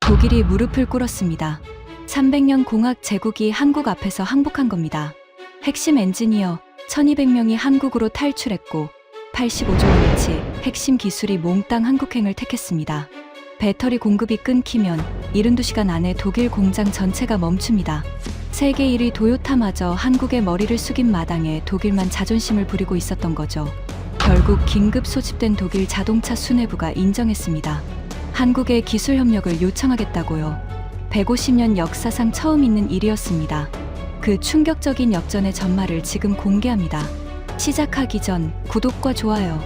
독일이 무릎을 꿇었습니다. 300년 공학 제국이 한국 앞에서 항복한 겁니다. 핵심 엔지니어 1200명이 한국으로 탈출했고 85조 원어치 핵심 기술이 몽땅 한국행을 택했습니다. 배터리 공급이 끊기면 72시간 안에 독일 공장 전체가 멈춥니다. 세계 1위 도요타마저 한국의 머리를 숙인 마당에 독일만 자존심을 부리고 있었던 거죠. 결국 긴급 소집된 독일 자동차 수뇌부가 인정했습니다. 한국의 기술 협력을 요청하겠다고요. 150년 역사상 처음 있는 일이었습니다. 그 충격적인 역전의 전말을 지금 공개합니다. 시작하기 전 구독과 좋아요,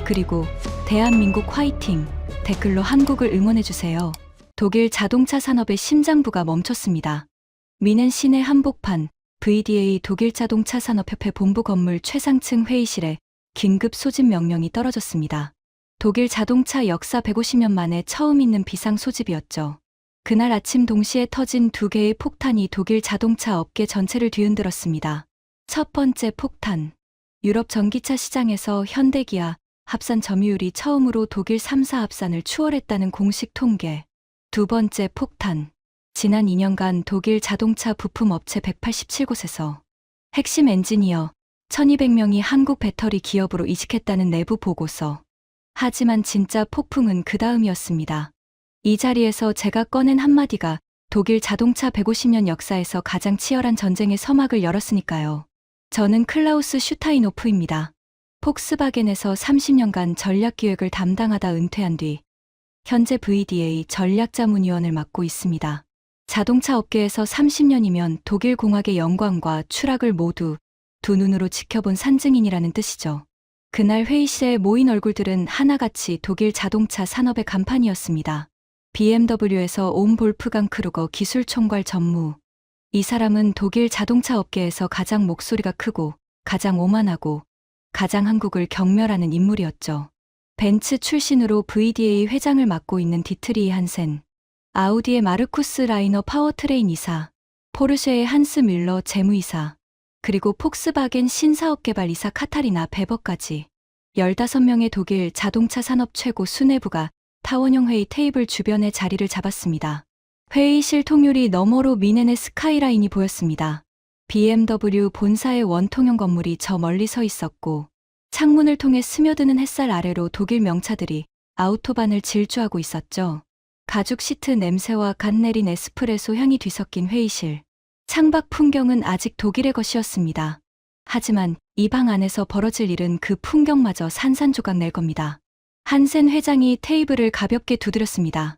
그리고 대한민국 화이팅 댓글로 한국을 응원해주세요. 독일 자동차 산업의 심장부가 멈췄습니다. 미넨 시내 한복판 VDA 독일 자동차 산업협회 본부 건물 최상층 회의실에 긴급 소집 명령이 떨어졌습니다. 독일 자동차 역사 150년 만에 처음 있는 비상 소집이었죠. 그날 아침 동시에 터진 두 개의 폭탄이 독일 자동차 업계 전체를 뒤흔들었습니다. 첫 번째 폭탄. 유럽 전기차 시장에서 현대기아, 합산 점유율이 처음으로 독일 3사 합산을 추월했다는 공식 통계. 두 번째 폭탄. 지난 2년간 독일 자동차 부품 업체 187곳에서 핵심 엔지니어 1200명이 한국 배터리 기업으로 이직했다는 내부 보고서. 하지만 진짜 폭풍은 그 다음이었습니다. 이 자리에서 제가 꺼낸 한마디가 독일 자동차 150년 역사에서 가장 치열한 전쟁의 서막을 열었으니까요. 저는 클라우스 슈타인호프입니다. 폭스바겐에서 30년간 전략기획을 담당하다 은퇴한 뒤 현재 VDA 전략자문위원을 맡고 있습니다. 자동차 업계에서 30년이면 독일 공학의 영광과 추락을 모두 두 눈으로 지켜본 산증인이라는 뜻이죠. 그날 회의실에 모인 얼굴들은 하나같이 독일 자동차 산업의 간판이었습니다. BMW에서 온 볼프강 크루거 기술총괄 전무. 이 사람은 독일 자동차 업계에서 가장 목소리가 크고 가장 오만하고 가장 한국을 경멸하는 인물이었죠. 벤츠 출신으로 VDA 회장을 맡고 있는 디트리히 한센. 아우디의 마르쿠스 라이너 파워트레인 이사. 포르쉐의 한스 뮬러 재무이사. 그리고 폭스바겐 신사업개발이사 카타리나 베버까지 15명의 독일 자동차 산업 최고 수뇌부가 타원형 회의 테이블 주변에 자리를 잡았습니다. 회의실 통유리 너머로 미넨의 스카이라인이 보였습니다. BMW 본사의 원통형 건물이 저 멀리 서 있었고 창문을 통해 스며드는 햇살 아래로 독일 명차들이 아우토반을 질주하고 있었죠. 가죽 시트 냄새와 갓 내린 에스프레소 향이 뒤섞인 회의실. 창밖 풍경은 아직 독일의 것이었습니다. 하지만 이 방 안에서 벌어질 일은 그 풍경마저 산산조각 낼 겁니다. 한센 회장이 테이블을 가볍게 두드렸습니다.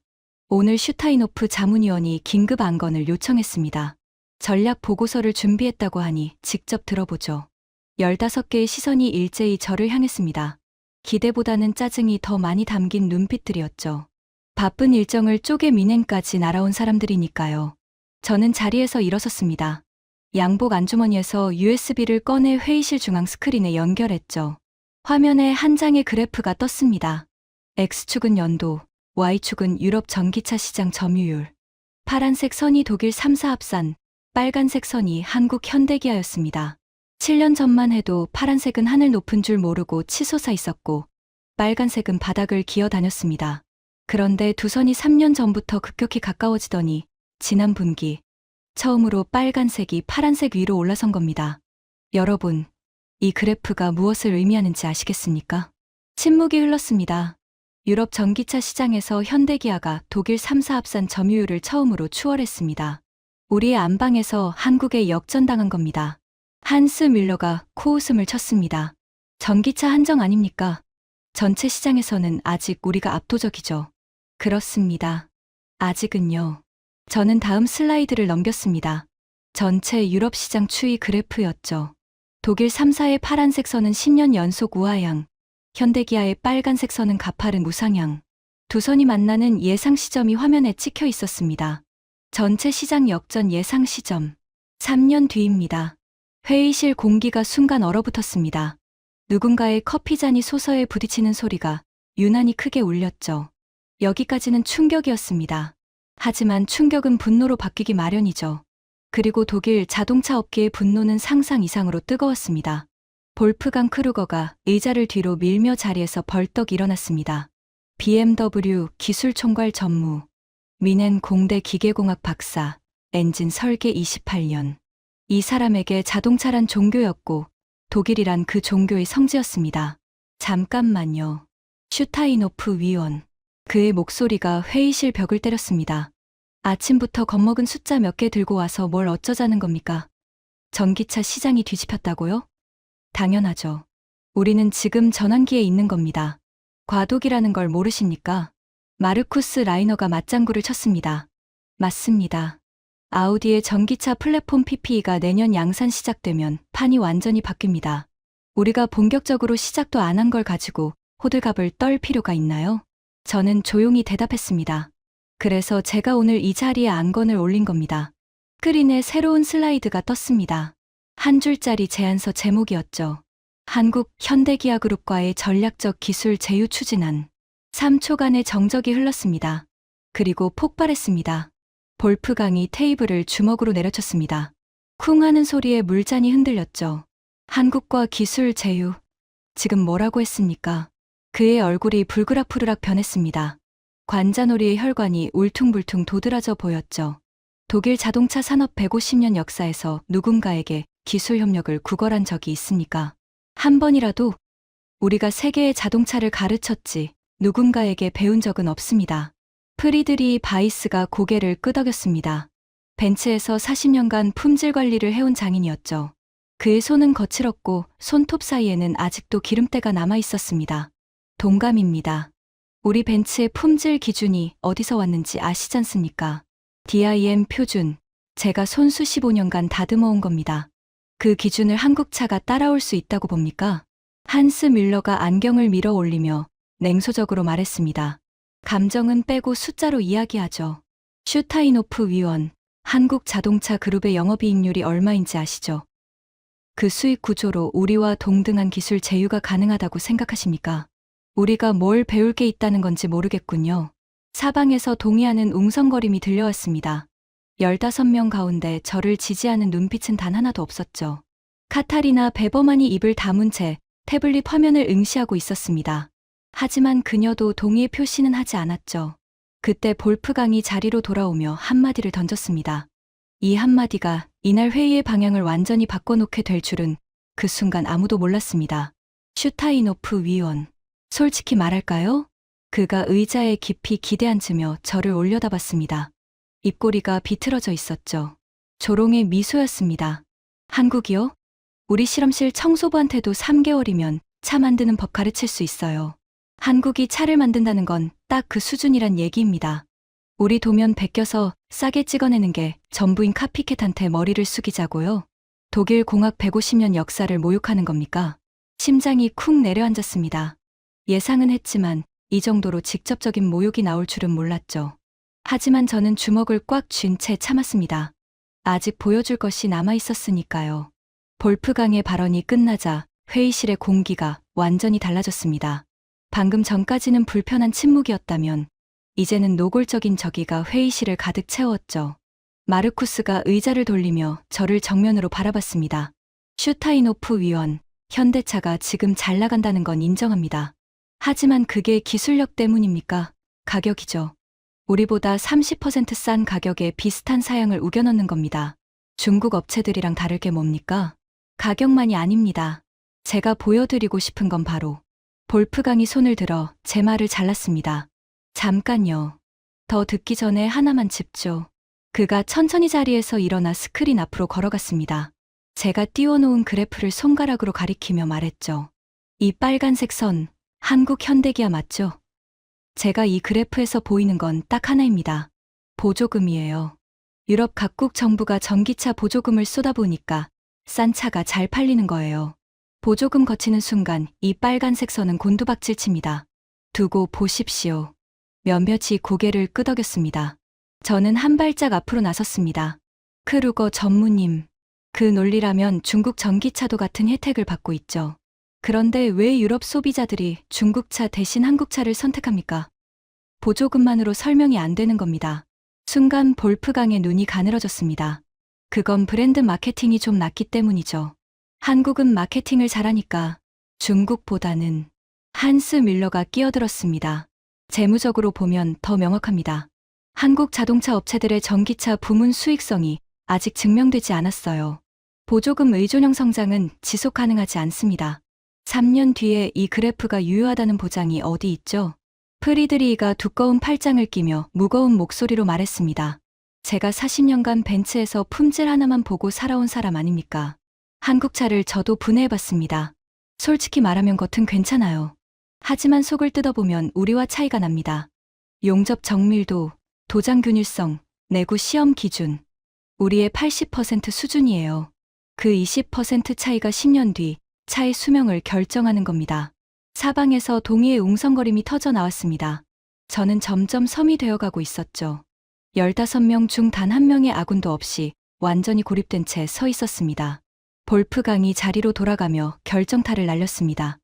오늘 슈타인호프 자문위원이 긴급 안건을 요청했습니다. 전략 보고서를 준비했다고 하니 직접 들어보죠. 15개의 시선이 일제히 저를 향했습니다. 기대보다는 짜증이 더 많이 담긴 눈빛들이었죠. 바쁜 일정을 쪼개 미넨까지 날아온 사람들이니까요. 저는 자리에서 일어섰습니다. 양복 안주머니에서 USB를 꺼내 회의실 중앙 스크린에 연결했죠. 화면에 한 장의 그래프가 떴습니다. X축은 연도, Y축은 유럽 전기차 시장 점유율. 파란색 선이 독일 3사 합산, 빨간색 선이 한국 현대기아였습니다. 7년 전만 해도 파란색은 하늘 높은 줄 모르고 치솟아 있었고 빨간색은 바닥을 기어 다녔습니다. 그런데 두 선이 3년 전부터 급격히 가까워지더니 지난 분기 처음으로 빨간색이 파란색 위로 올라선 겁니다. 여러분, 이 그래프가 무엇을 의미하는지 아시겠습니까? 침묵이 흘렀습니다. 유럽 전기차 시장에서 현대기아가 독일 3사 합산 점유율을 처음으로 추월했습니다. 우리의 안방에서 한국에 역전당한 겁니다. 한스 뮬러가 코웃음을 쳤습니다. 전기차 한정 아닙니까? 전체 시장에서는 아직 우리가 압도적이죠. 그렇습니다. 아직은요. 저는 다음 슬라이드를 넘겼습니다. 전체 유럽 시장 추이 그래프였죠. 독일 3사의 파란색 선은 10년 연속 우하향, 현대기아의 빨간색 선은 가파른 우상향. 두 선이 만나는 예상 시점이 화면에 찍혀 있었습니다. 전체 시장 역전 예상 시점. 3년 뒤입니다. 회의실 공기가 순간 얼어붙었습니다. 누군가의 커피잔이 소서에 부딪히는 소리가 유난히 크게 울렸죠. 여기까지는 충격이었습니다. 하지만 충격은 분노로 바뀌기 마련이죠. 그리고 독일 자동차 업계의 분노는 상상 이상으로 뜨거웠습니다. 볼프강 크루거가 의자를 뒤로 밀며 자리에서 벌떡 일어났습니다. BMW 기술총괄 전무. 미넨 공대 기계공학 박사, 엔진 설계 28년. 이 사람에게 자동차란 종교였고 독일이란 그 종교의 성지였습니다. 잠깐만요. 슈타인호프 위원. 그의 목소리가 회의실 벽을 때렸습니다. 아침부터 겁먹은 숫자 몇 개 들고 와서 뭘 어쩌자는 겁니까? 전기차 시장이 뒤집혔다고요? 당연하죠. 우리는 지금 전환기에 있는 겁니다. 과도기라는 걸 모르십니까? 마르쿠스 라이너가 맞장구를 쳤습니다. 맞습니다. 아우디의 전기차 플랫폼 PPE가 내년 양산 시작되면 판이 완전히 바뀝니다. 우리가 본격적으로 시작도 안 한 걸 가지고 호들갑을 떨 필요가 있나요? 저는 조용히 대답했습니다. 그래서 제가 오늘 이 자리에 안건을 올린 겁니다. 스크린에 새로운 슬라이드가 떴습니다. 한 줄짜리 제안서 제목이었죠. 한국 현대기아그룹과의 전략적 기술 제휴 추진안. 3초간의 정적이 흘렀습니다. 그리고 폭발했습니다. 볼프강이 테이블을 주먹으로 내려쳤습니다. 쿵 하는 소리에 물잔이 흔들렸죠. 한국과 기술 제휴. 지금 뭐라고 했습니까? 그의 얼굴이 불그락푸르락 변했습니다. 관자놀이의 혈관이 울퉁불퉁 도드라져 보였죠. 독일 자동차 산업 150년 역사에서 누군가에게 기술 협력을 구걸한 적이 있습니까? 한 번이라도 우리가 세계의 자동차를 가르쳤지 누군가에게 배운 적은 없습니다. 프리드리 바이스가 고개를 끄덕였습니다. 벤츠에서 40년간 품질 관리를 해온 장인이었죠. 그의 손은 거칠었고 손톱 사이에는 아직도 기름때가 남아 있었습니다. 동감입니다. 우리 벤츠의 품질 기준이 어디서 왔는지 아시지 않습니까? DIM 표준. 제가 손수 15년간 다듬어온 겁니다. 그 기준을 한국차가 따라올 수 있다고 봅니까? 한스 뮬러가 안경을 밀어 올리며 냉소적으로 말했습니다. 감정은 빼고 숫자로 이야기하죠. 슈타인호프 위원, 한국 자동차 그룹의 영업이익률이 얼마인지 아시죠? 그 수익 구조로 우리와 동등한 기술 제휴가 가능하다고 생각하십니까? 우리가 뭘 배울 게 있다는 건지 모르겠군요. 사방에서 동의하는 웅성거림이 들려왔습니다. 15명 가운데 저를 지지하는 눈빛은 단 하나도 없었죠. 카타리나 베버만이 입을 다문 채 태블릿 화면을 응시하고 있었습니다. 하지만 그녀도 동의의 표시는 하지 않았죠. 그때 볼프강이 자리로 돌아오며 한마디를 던졌습니다. 이 한마디가 이날 회의의 방향을 완전히 바꿔놓게 될 줄은 그 순간 아무도 몰랐습니다. 슈타인호프 위원. 솔직히 말할까요? 그가 의자에 깊이 기대앉으며 저를 올려다봤습니다. 입꼬리가 비틀어져 있었죠. 조롱의 미소였습니다. 한국이요? 우리 실험실 청소부한테도 3개월이면 차 만드는 법 가르칠 수 있어요. 한국이 차를 만든다는 건 딱 그 수준이란 얘기입니다. 우리 도면 베껴서 싸게 찍어내는 게 전부인 카피캣한테 머리를 숙이자고요? 독일 공학 150년 역사를 모욕하는 겁니까? 심장이 쿵 내려앉았습니다. 예상은 했지만 이 정도로 직접적인 모욕이 나올 줄은 몰랐죠. 하지만 저는 주먹을 꽉 쥔 채 참았습니다. 아직 보여줄 것이 남아 있었으니까요. 볼프강의 발언이 끝나자 회의실의 공기가 완전히 달라졌습니다. 방금 전까지는 불편한 침묵이었다면 이제는 노골적인 저기가 회의실을 가득 채웠죠. 마르쿠스가 의자를 돌리며 저를 정면으로 바라봤습니다. 슈타인호프 위원, 현대차가 지금 잘 나간다는 건 인정합니다. 하지만 그게 기술력 때문입니까? 가격이죠. 우리보다 30% 싼 가격에 비슷한 사양을 우겨넣는 겁니다. 중국 업체들이랑 다를 게 뭡니까? 가격만이 아닙니다. 제가 보여드리고 싶은 건 바로 볼프강이 손을 들어 제 말을 잘랐습니다. 잠깐요. 더 듣기 전에 하나만 짚죠. 그가 천천히 자리에서 일어나 스크린 앞으로 걸어갔습니다. 제가 띄워놓은 그래프를 손가락으로 가리키며 말했죠. 이 빨간색 선, 한국 현대기아 맞죠? 제가 이 그래프에서 보이는 건 딱 하나입니다. 보조금이에요. 유럽 각국 정부가 전기차 보조금을 쏟아부으니까 싼 차가 잘 팔리는 거예요. 보조금 거치는 순간 이 빨간색 선은 곤두박질 칩니다. 두고 보십시오. 몇몇이 고개를 끄덕였습니다. 저는 한 발짝 앞으로 나섰습니다. 크루거 전무님, 그 논리라면 중국 전기차도 같은 혜택을 받고 있죠. 그런데 왜 유럽 소비자들이 중국차 대신 한국차를 선택합니까? 보조금만으로 설명이 안 되는 겁니다. 순간 볼프강의 눈이 가늘어졌습니다. 그건 브랜드 마케팅이 좀 낮기 때문이죠. 한국은 마케팅을 잘하니까 중국보다는. 한스 뮬러가 끼어들었습니다. 재무적으로 보면 더 명확합니다. 한국 자동차 업체들의 전기차 부문 수익성이 아직 증명되지 않았어요. 보조금 의존형 성장은 지속 가능하지 않습니다. 3년 뒤에 이 그래프가 유효하다는 보장이 어디 있죠? 프리드리히가 두꺼운 팔짱을 끼며 무거운 목소리로 말했습니다. 제가 40년간 벤츠에서 품질 하나만 보고 살아온 사람 아닙니까? 한국차를 저도 분해해봤습니다. 솔직히 말하면 겉은 괜찮아요. 하지만 속을 뜯어보면 우리와 차이가 납니다. 용접 정밀도, 도장 균일성, 내구 시험 기준. 우리의 80% 수준이에요. 그 20% 차이가 10년 뒤 차의 수명을 결정하는 겁니다. 사방에서 동의의 웅성거림이 터져 나왔습니다. 저는 점점 섬이 되어가고 있었죠. 15명 중 단 한 명의 아군도 없이 완전히 고립된 채 서 있었습니다. 볼프강이 자리로 돌아가며 결정타를 날렸습니다.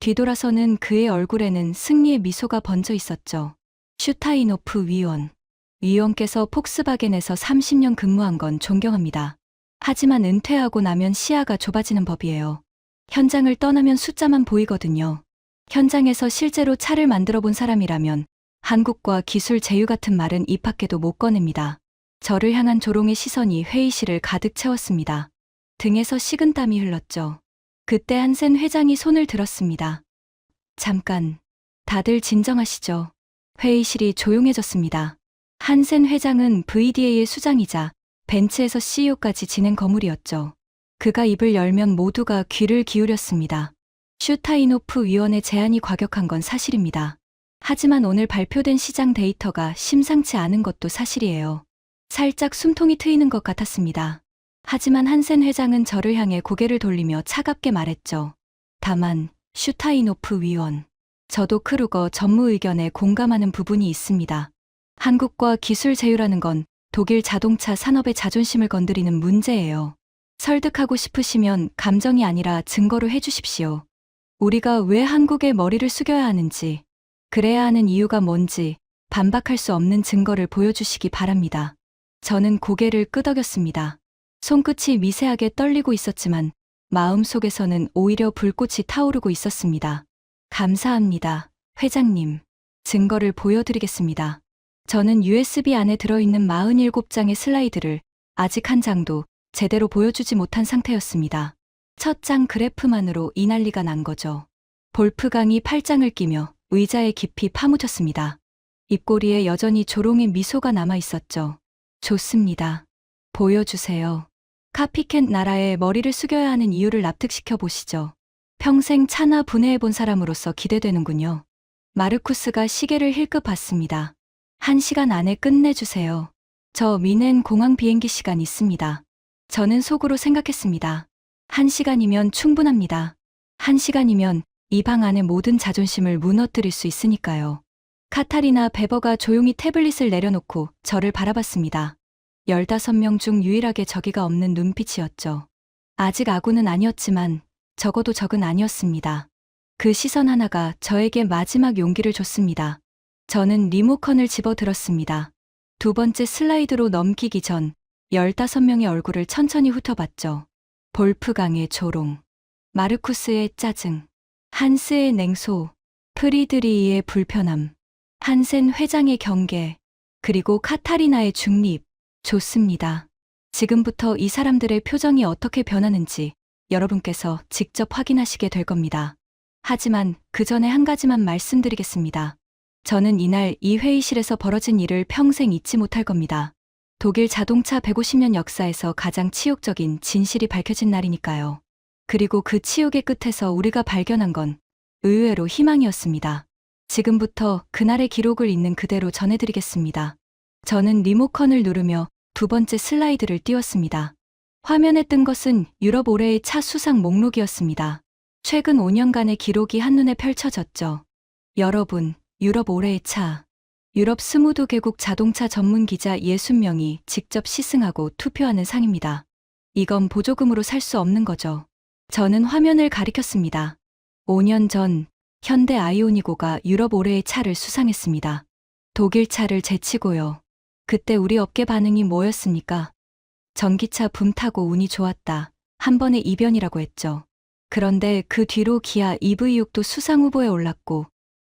뒤돌아서는 그의 얼굴에는 승리의 미소가 번져 있었죠. 슈타이노프 위원께서 폭스바겐에서 30년 근무한 건 존경합니다. 하지만 은퇴하고 나면 시야가 좁아지는 법이에요. 현장을 떠나면 숫자만 보이거든요. 현장에서 실제로 차를 만들어 본 사람이라면 한국과 기술 제휴 같은 말은 입 밖에도 못 꺼냅니다. 저를 향한 조롱의 시선이 회의실을 가득 채웠습니다. 등에서 식은땀이 흘렀죠. 그때 한센 회장이 손을 들었습니다. 잠깐, 다들 진정하시죠. 회의실이 조용해졌습니다. 한센 회장은 VDA의 수장이자 벤츠에서 CEO까지 지낸 거물이었죠. 그가 입을 열면 모두가 귀를 기울였습니다. 슈타이노프 위원의 제안이 과격한 건 사실입니다. 하지만 오늘 발표된 시장 데이터가 심상치 않은 것도 사실이에요. 살짝 숨통이 트이는 것 같았습니다. 하지만 한센 회장은 저를 향해 고개를 돌리며 차갑게 말했죠. 다만, 슈타이노프 위원. 저도 크루거 전무 의견에 공감하는 부분이 있습니다. 한국과 기술 제휴라는 건 독일 자동차 산업의 자존심을 건드리는 문제예요. 설득하고 싶으시면 감정이 아니라 증거로 해주십시오. 우리가 왜 한국에 머리를 숙여야 하는지, 그래야 하는 이유가 뭔지 반박할 수 없는 증거를 보여주시기 바랍니다. 저는 고개를 끄덕였습니다. 손끝이 미세하게 떨리고 있었지만 마음속에서는 오히려 불꽃이 타오르고 있었습니다. 감사합니다, 회장님. 증거를 보여드리겠습니다. 저는 USB 안에 들어있는 47장의 슬라이드를 아직 한 장도 제대로 보여주지 못한 상태였습니다. 첫 장 그래프만으로 이 난리가 난 거죠. 볼프강이 팔짱을 끼며 의자에 깊이 파묻혔습니다. 입꼬리에 여전히 조롱의 미소가 남아 있었죠. 좋습니다. 보여주세요. 카피캣 나라에 머리를 숙여야 하는 이유를 납득시켜 보시죠. 평생 차나 분해해본 사람으로서 기대되는군요. 마르쿠스가 시계를 힐끗 봤습니다. 1시간 안에 끝내주세요. 저 미넨 공항 비행기 시간 있습니다. 저는 속으로 생각했습니다. 1시간이면 충분합니다. 1시간이면 이 방 안의 모든 자존심을 무너뜨릴 수 있으니까요. 카타리나 베버가 조용히 태블릿을 내려놓고 저를 바라봤습니다. 15명 중 유일하게 저기가 없는 눈빛이었죠. 아직 아군은 아니었지만 적어도 적은 아니었습니다. 그 시선 하나가 저에게 마지막 용기를 줬습니다. 저는 리모컨을 집어들었습니다. 두 번째 슬라이드로 넘기기 전 15명의 얼굴을 천천히 훑어봤죠. 볼프강의 조롱, 마르쿠스의 짜증, 한스의 냉소, 프리드리히의 불편함, 한센 회장의 경계, 그리고 카타리나의 중립. 좋습니다. 지금부터 이 사람들의 표정이 어떻게 변하는지 여러분께서 직접 확인하시게 될 겁니다. 하지만 그 전에 한 가지만 말씀드리겠습니다. 저는 이날 이 회의실에서 벌어진 일을 평생 잊지 못할 겁니다. 독일 자동차 150년 역사에서 가장 치욕적인 진실이 밝혀진 날이니까요. 그리고 그 치욕의 끝에서 우리가 발견한 건 의외로 희망이었습니다. 지금부터 그날의 기록을 있는 그대로 전해드리겠습니다. 저는 리모컨을 누르며 두 번째 슬라이드를 띄웠습니다. 화면에 뜬 것은 유럽 올해의 차 수상 목록이었습니다. 최근 5년간의 기록이 한눈에 펼쳐졌죠. 여러분, 유럽 올해의 차. 유럽 22개국 자동차 전문 기자 60명이 직접 시승하고 투표하는 상입니다. 이건 보조금으로 살 수 없는 거죠. 저는 화면을 가리켰습니다. 5년 전 현대 아이오니고가 유럽 올해의 차를 수상했습니다. 독일 차를 제치고요. 그때 우리 업계 반응이 뭐였습니까? 전기차 붐 타고 운이 좋았다. 한 번의 이변이라고 했죠. 그런데 그 뒤로 기아 EV6도 수상 후보에 올랐고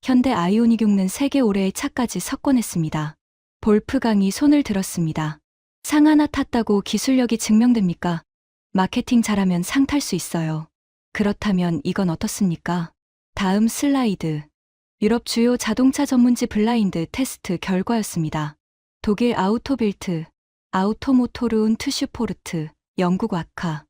현대 아이오닉 6는 세계 올해의 차까지 석권했습니다. 볼프강이 손을 들었습니다. 상 하나 탔다고 기술력이 증명됩니까? 마케팅 잘하면 상 탈 수 있어요. 그렇다면 이건 어떻습니까? 다음 슬라이드. 유럽 주요 자동차 전문지 블라인드 테스트 결과였습니다. 독일 아우토빌트, 아우토모토르 운 투슈포르트, 영국 아카.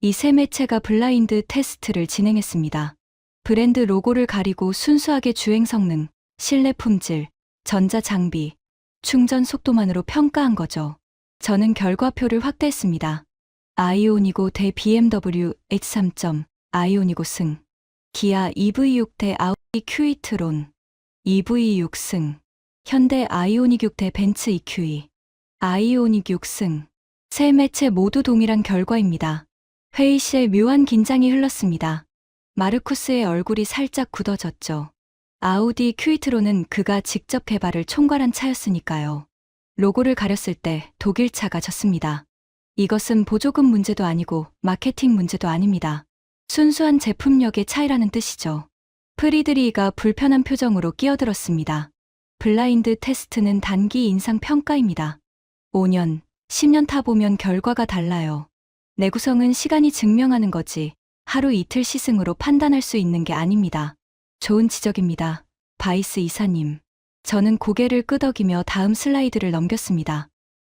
이 세 매체가 블라인드 테스트를 진행했습니다. 브랜드 로고를 가리고 순수하게 주행 성능, 실내 품질, 전자 장비, 충전 속도만으로 평가한 거죠. 저는 결과표를 확대했습니다. 아이오니고 대 BMW H3. 아이오니고 승. 기아 EV6 대 아우디 Q2트론. EV6 승. 현대 아이오닉 6 대 벤츠 EQE. 아이오닉 6 승. 세 매체 모두 동일한 결과입니다. 회의실에 묘한 긴장이 흘렀습니다. 마르쿠스의 얼굴이 살짝 굳어졌죠. 아우디 Q2트론은 그가 직접 개발을 총괄한 차였으니까요. 로고를 가렸을 때 독일 차가 졌습니다. 이것은 보조금 문제도 아니고 마케팅 문제도 아닙니다. 순수한 제품력의 차이라는 뜻이죠. 프리드리히가 불편한 표정으로 끼어들었습니다. 블라인드 테스트는 단기 인상 평가입니다. 5년, 10년 타보면 결과가 달라요. 내구성은 시간이 증명하는 거지 하루 이틀 시승으로 판단할 수 있는 게 아닙니다. 좋은 지적입니다. 바이스 이사님. 저는 고개를 끄덕이며 다음 슬라이드를 넘겼습니다.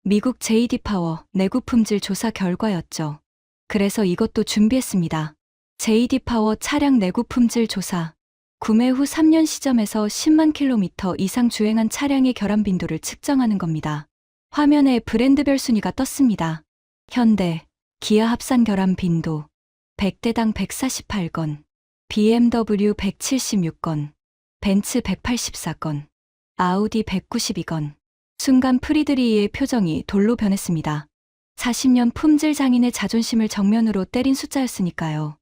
미국 JD 파워 내구 품질 조사 결과였죠. 그래서 이것도 준비했습니다. JD 파워 차량 내구 품질 조사. 구매 후 3년 시점에서 10만 킬로미터 이상 주행한 차량의 결함 빈도를 측정하는 겁니다. 화면에 브랜드별 순위가 떴습니다. 현대, 기아 합산 결함 빈도 100대당 148건, BMW 176건, 벤츠 184건, 아우디 192건. 순간 프리드리히의 표정이 돌로 변했습니다. 40년 품질 장인의 자존심을 정면으로 때린 숫자였으니까요.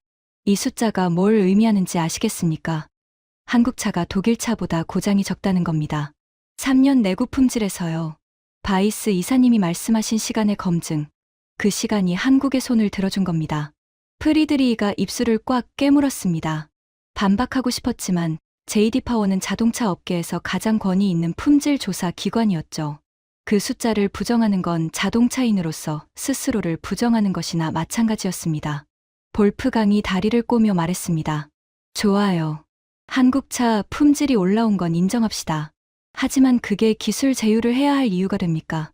이 숫자가 뭘 의미하는지 아시겠습니까? 한국 차가 독일 차보다 고장이 적다는 겁니다. 3년 내구 품질에서요. 바이스 이사님이 말씀하신 시간의 검증. 그 시간이 한국의 손을 들어준 겁니다. 프리드리히가 입술을 꽉 깨물었습니다. 반박하고 싶었지만 JD 파워는 자동차 업계에서 가장 권위 있는 품질 조사 기관이었죠. 그 숫자를 부정하는 건 자동차인으로서 스스로를 부정하는 것이나 마찬가지였습니다. 볼프강이 다리를 꼬며 말했습니다. 좋아요. 한국차 품질이 올라온 건 인정합시다. 하지만 그게 기술 제휴를 해야 할 이유가 됩니까?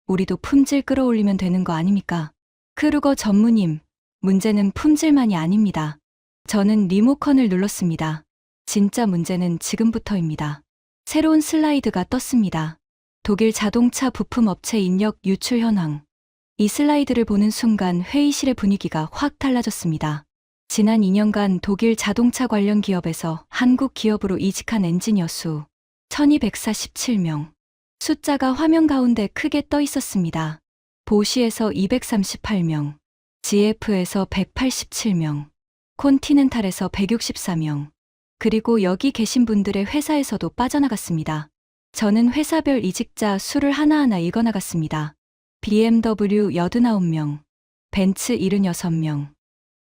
우리도 품질 끌어올리면 되는 거 아닙니까? 크루거 전무님, 문제는 품질만이 아닙니다. 저는 리모컨을 눌렀습니다. 진짜 문제는 지금부터입니다. 새로운 슬라이드가 떴습니다. 독일 자동차 부품 업체 인력 유출 현황. 이 슬라이드를 보는 순간 회의실의 분위기가 확 달라졌습니다. 지난 2년간 독일 자동차 관련 기업에서 한국 기업으로 이직한 엔지니어 수 1247명. 숫자가 화면 가운데 크게 떠 있었습니다. 보시에서 238명, GF에서 187명, 콘티넨탈에서 164명, 그리고 여기 계신 분들의 회사에서도 빠져나갔습니다. 저는 회사별 이직자 수를 하나하나 읽어나갔습니다. BMW 89명, 벤츠 76명,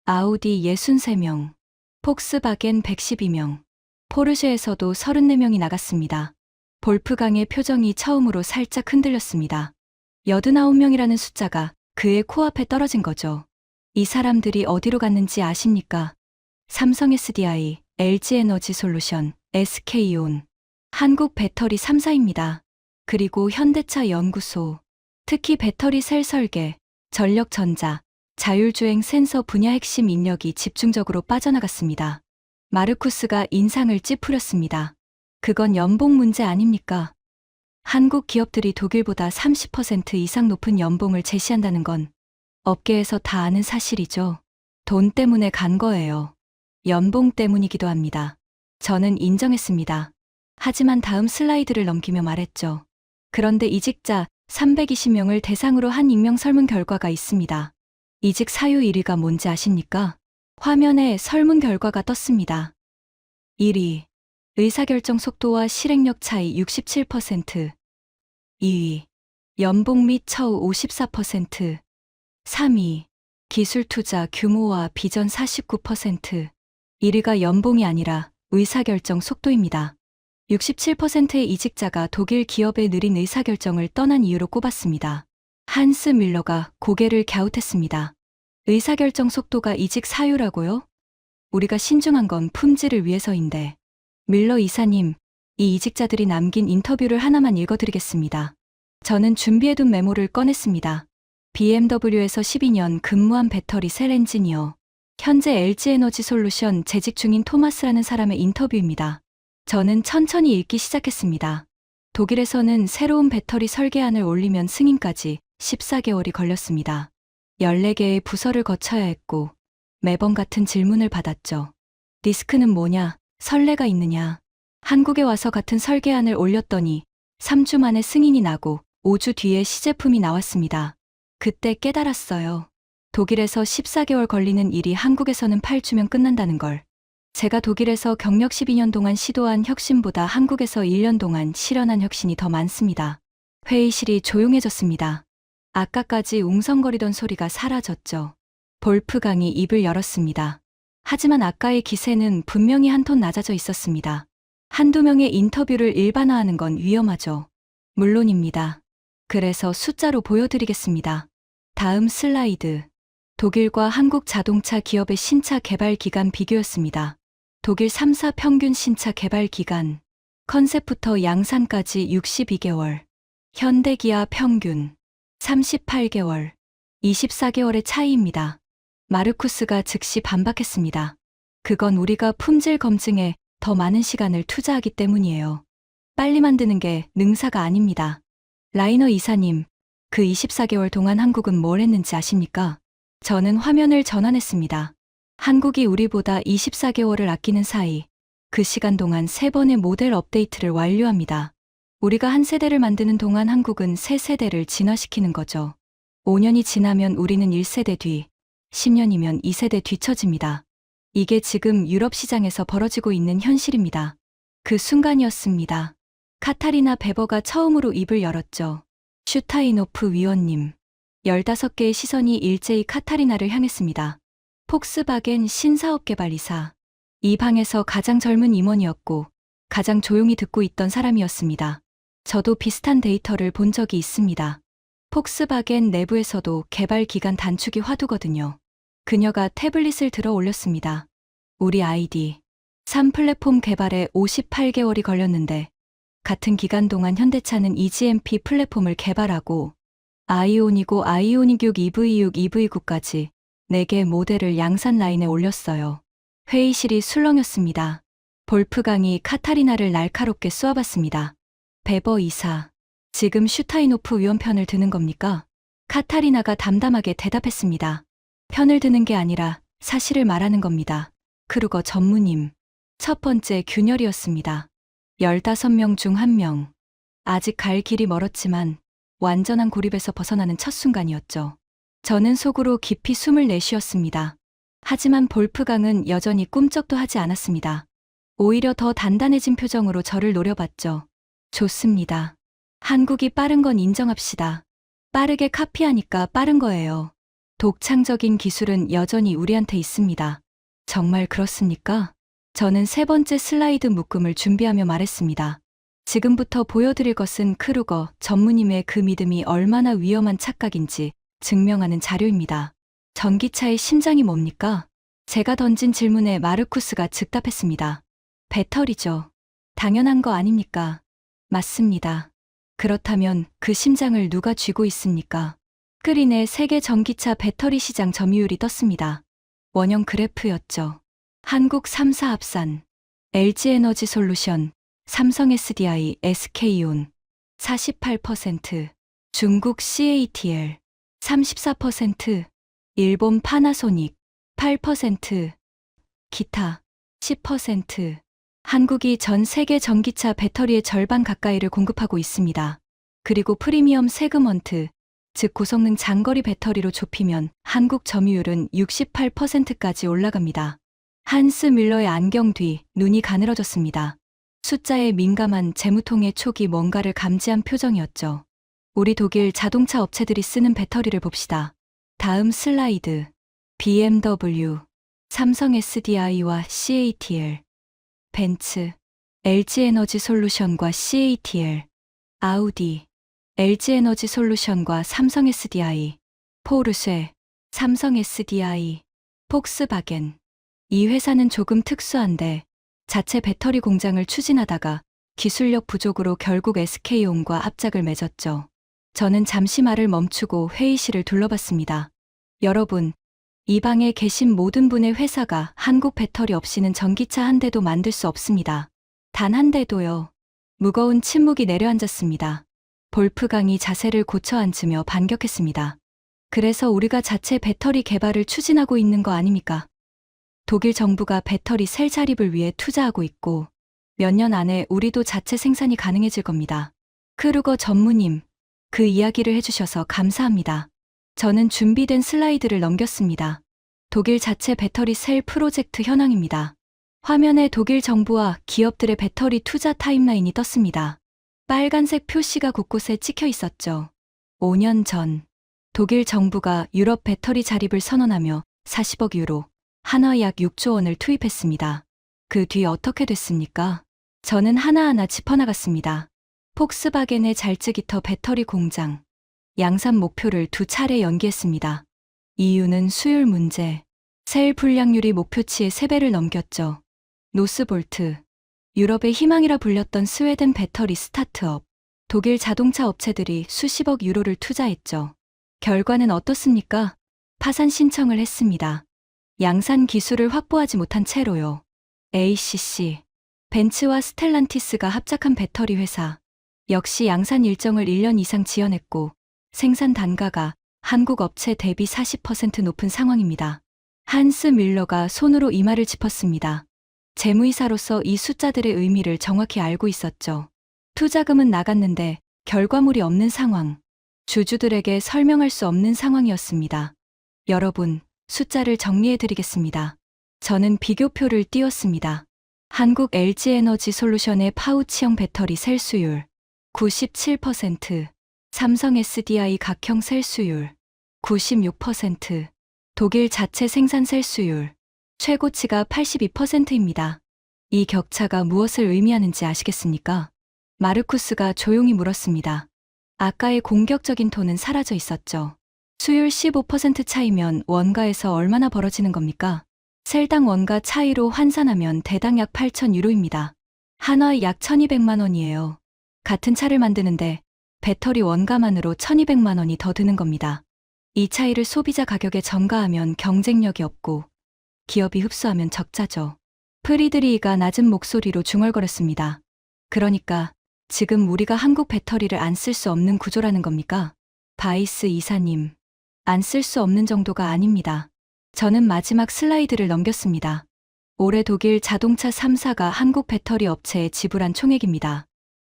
아우디 63명, 폭스바겐 112명, 포르쉐에서도 34명이 나갔습니다. 볼프강의 표정이 처음으로 살짝 흔들렸습니다. 89명이라는 숫자가 그의 코앞에 떨어진 거죠. 이 사람들이 어디로 갔는지 아십니까? 삼성 SDI, LG에너지 솔루션, SK온, 한국 배터리 3사입니다. 그리고 현대차 연구소, 특히 배터리 셀 설계, 전력전자, 자율주행 센서 분야 핵심 인력이 집중적으로 빠져나갔습니다. 마르쿠스가 인상을 찌푸렸습니다. 그건 연봉 문제 아닙니까? 한국 기업들이 독일보다 30% 이상 높은 연봉을 제시한다는 건 업계에서 다 아는 사실이죠. 돈 때문에 간 거예요. 연봉 때문이기도 합니다. 저는 인정했습니다. 하지만 다음 슬라이드를 넘기며 말했죠. 그런데 이직자 320명을 대상으로 한 익명 설문 결과가 있습니다. 이직 사유 1위가 뭔지 아십니까? 화면에 설문 결과가 떴습니다. 1위. 의사결정 속도와 실행력 차이 67%. 2위. 연봉 및 처우 54%. 3위. 기술 투자 규모와 비전 49%. 1위가 연봉이 아니라 의사결정 속도입니다. 67%의 이직자가 독일 기업의 느린 의사결정을 떠난 이유로 꼽았습니다. 한스 밀러가 고개를 갸웃했습니다. 의사결정 속도가 이직 사유라고요? 우리가 신중한 건 품질을 위해서인데. 밀러 이사님, 이 이직자들이 남긴 인터뷰를 하나만 읽어드리겠습니다. 저는 준비해둔 메모를 꺼냈습니다. BMW에서 12년 근무한 배터리 셀 엔지니어. 현재 LG에너지솔루션 재직 중인 토마스라는 사람의 인터뷰입니다. 저는 천천히 읽기 시작했습니다. 독일에서는 새로운 배터리 설계안을 올리면 승인까지 14개월이 걸렸습니다. 14개의 부서를 거쳐야 했고 매번 같은 질문을 받았죠. 리스크는 뭐냐? 선례가 있느냐? 한국에 와서 같은 설계안을 올렸더니 3주 만에 승인이 나고 5주 뒤에 시제품이 나왔습니다. 그때 깨달았어요. 독일에서 14개월 걸리는 일이 한국에서는 8주면 끝난다는 걸. 제가 독일에서 경력 12년 동안 시도한 혁신보다 한국에서 1년 동안 실현한 혁신이 더 많습니다. 회의실이 조용해졌습니다. 아까까지 웅성거리던 소리가 사라졌죠. 볼프강이 입을 열었습니다. 하지만 아까의 기세는 분명히 한 톤 낮아져 있었습니다. 한두 명의 인터뷰를 일반화하는 건 위험하죠. 물론입니다. 그래서 숫자로 보여드리겠습니다. 다음 슬라이드. 독일과 한국 자동차 기업의 신차 개발 기간 비교였습니다. 독일 3사 평균 신차 개발 기간. 컨셉부터 양산까지 62개월. 현대기아 평균 38개월. 24개월의 차이입니다. 마르쿠스가 즉시 반박했습니다. 그건 우리가 품질 검증에 더 많은 시간을 투자하기 때문이에요. 빨리 만드는 게 능사가 아닙니다. 라이너 이사님, 그 24개월 동안 한국은 뭘 했는지 아십니까? 저는 화면을 전환했습니다. 한국이 우리보다 24개월을 아끼는 사이, 그 시간 동안 3번의 모델 업데이트를 완료합니다. 우리가 한 세대를 만드는 동안 한국은 3세대를 진화시키는 거죠. 5년이 지나면 우리는 1세대 뒤, 10년이면 2세대 뒤처집니다. 이게 지금 유럽 시장에서 벌어지고 있는 현실입니다. 그 순간이었습니다. 카타리나 베버가 처음으로 입을 열었죠. 슈타이노프 위원님. 15개의 시선이 일제히 카타리나를 향했습니다. 폭스바겐 신사업개발이사. 이 방에서 가장 젊은 임원이었고 가장 조용히 듣고 있던 사람이었습니다. 저도 비슷한 데이터를 본 적이 있습니다. 폭스바겐 내부에서도 개발 기간 단축이 화두거든요. 그녀가 태블릿을 들어 올렸습니다. 우리 아이디. 3 플랫폼 개발에 58개월이 걸렸는데 같은 기간 동안 현대차는 eGMP 플랫폼을 개발하고 아이오닉5, 아이오닉6, EV6, EV9까지 4개 모델을 양산 라인에 올렸어요. 회의실이 술렁였습니다. 볼프강이 카타리나를 날카롭게 쏘아봤습니다. 베버 이사, 지금 슈타이노프 위원 편을 드는 겁니까? 카타리나가 담담하게 대답했습니다. 편을 드는 게 아니라 사실을 말하는 겁니다. 크루거 전무님. 첫 번째 균열이었습니다. 15명 중 1명. 아직 갈 길이 멀었지만 완전한 고립에서 벗어나는 첫 순간이었죠. 저는 속으로 깊이 숨을 내쉬었습니다. 하지만 볼프강은 여전히 꿈쩍도 하지 않았습니다. 오히려 더 단단해진 표정으로 저를 노려봤죠. 좋습니다. 한국이 빠른 건 인정합시다. 빠르게 카피하니까 빠른 거예요. 독창적인 기술은 여전히 우리한테 있습니다. 정말 그렇습니까? 저는 3번째 슬라이드 묶음을 준비하며 말했습니다. 지금부터 보여드릴 것은 크루거 전무님의 그 믿음이 얼마나 위험한 착각인지 증명하는 자료입니다. 전기차의 심장이 뭡니까? 제가 던진 질문에 마르쿠스가 즉답했습니다. 배터리죠. 당연한 거 아닙니까? 맞습니다. 그렇다면 그 심장을 누가 쥐고 있습니까? 스크린에 세계 전기차 배터리 시장 점유율이 떴습니다. 원형 그래프였죠. 한국 3사 합산, LG에너지솔루션, 삼성 SDI, SK온 48%, 중국 CATL 34%, 일본 파나소닉 8%, 기타 10%. 한국이 전 세계 전기차 배터리의 절반 가까이를 공급하고 있습니다. 그리고 프리미엄 세그먼트, 즉 고성능 장거리 배터리로 좁히면 한국 점유율은 68%까지 올라갑니다. 한스 밀러의 안경 뒤 눈이 가늘어졌습니다. 숫자에 민감한 재무통의 촉이 뭔가를 감지한 표정이었죠. 우리 독일 자동차 업체들이 쓰는 배터리를 봅시다. 다음 슬라이드. BMW, 삼성 SDI와 CATL, 벤츠, LG에너지솔루션과 CATL, 아우디, LG에너지솔루션과 삼성 SDI, 포르쉐, 삼성 SDI, 폭스바겐. 이 회사는 조금 특수한데 자체 배터리 공장을 추진하다가 기술력 부족으로 결국 SK온과 합작을 맺었죠. 저는 잠시 말을 멈추고 회의실을 둘러봤습니다. 여러분, 이 방에 계신 모든 분의 회사가 한국 배터리 없이는 전기차 한 대도 만들 수 없습니다. 단 한 대도요. 무거운 침묵이 내려앉았습니다. 볼프강이 자세를 고쳐 앉으며 반격했습니다. 그래서 우리가 자체 배터리 개발을 추진하고 있는 거 아닙니까? 독일 정부가 배터리 셀 자립을 위해 투자하고 있고 몇 년 안에 우리도 자체 생산이 가능해질 겁니다. 크루거 전무님, 그 이야기를 해주셔서 감사합니다. 저는 준비된 슬라이드를 넘겼습니다. 독일 자체 배터리 셀 프로젝트 현황입니다. 화면에 독일 정부와 기업들의 배터리 투자 타임라인이 떴습니다. 빨간색 표시가 곳곳에 찍혀 있었죠. 5년 전, 독일 정부가 유럽 배터리 자립을 선언하며 40억 유로, 한화 약 6조 원을 투입했습니다. 그 뒤 어떻게 됐습니까? 저는 하나하나 짚어나갔습니다. 폭스바겐의 잘츠기터 배터리 공장, 양산 목표를 2차례 연기했습니다. 이유는 수율 문제, 셀 불량률이 목표치의 3배를 넘겼죠. 노스볼트, 유럽의 희망이라 불렸던 스웨덴 배터리 스타트업, 독일 자동차 업체들이 수십억 유로를 투자했죠. 결과는 어떻습니까? 파산 신청을 했습니다. 양산 기술을 확보하지 못한 채로요. ACC, 벤츠와 스텔란티스가 합작한 배터리 회사, 역시 양산 일정을 1년 이상 지연했고 생산 단가가 한국 업체 대비 40% 높은 상황입니다. 한스 밀러가 손으로 이마를 짚었습니다. 재무이사로서 이 숫자들의 의미를 정확히 알고 있었죠. 투자금은 나갔는데 결과물이 없는 상황. 주주들에게 설명할 수 없는 상황이었습니다. 여러분, 숫자를 정리해드리겠습니다. 저는 비교표를 띄웠습니다. 한국 LG에너지솔루션의 파우치형 배터리 셀 수율 97%, 삼성 SDI 각형 셀 수율 96%, 독일 자체 생산 셀 수율 최고치가 82%입니다. 이 격차가 무엇을 의미하는지 아시겠습니까? 마르쿠스가 조용히 물었습니다. 아까의 공격적인 톤은 사라져 있었죠. 수율 15% 차이면 원가에서 얼마나 벌어지는 겁니까? 셀당 원가 차이로 환산하면 대당 약 8,000유로입니다. 한화 약 1,200만 원이에요. 같은 차를 만드는데 배터리 원가만으로 1,200만 원이 더 드는 겁니다. 이 차이를 소비자 가격에 전가하면 경쟁력이 없고 기업이 흡수하면 적자죠. 프리드리히가 낮은 목소리로 중얼거렸습니다. 그러니까 지금 우리가 한국 배터리를 안 쓸 수 없는 구조라는 겁니까? 바이스 이사님, 안 쓸 수 없는 정도가 아닙니다. 저는 마지막 슬라이드를 넘겼습니다. 올해 독일 자동차 3사가 한국 배터리 업체에 지불한 총액입니다.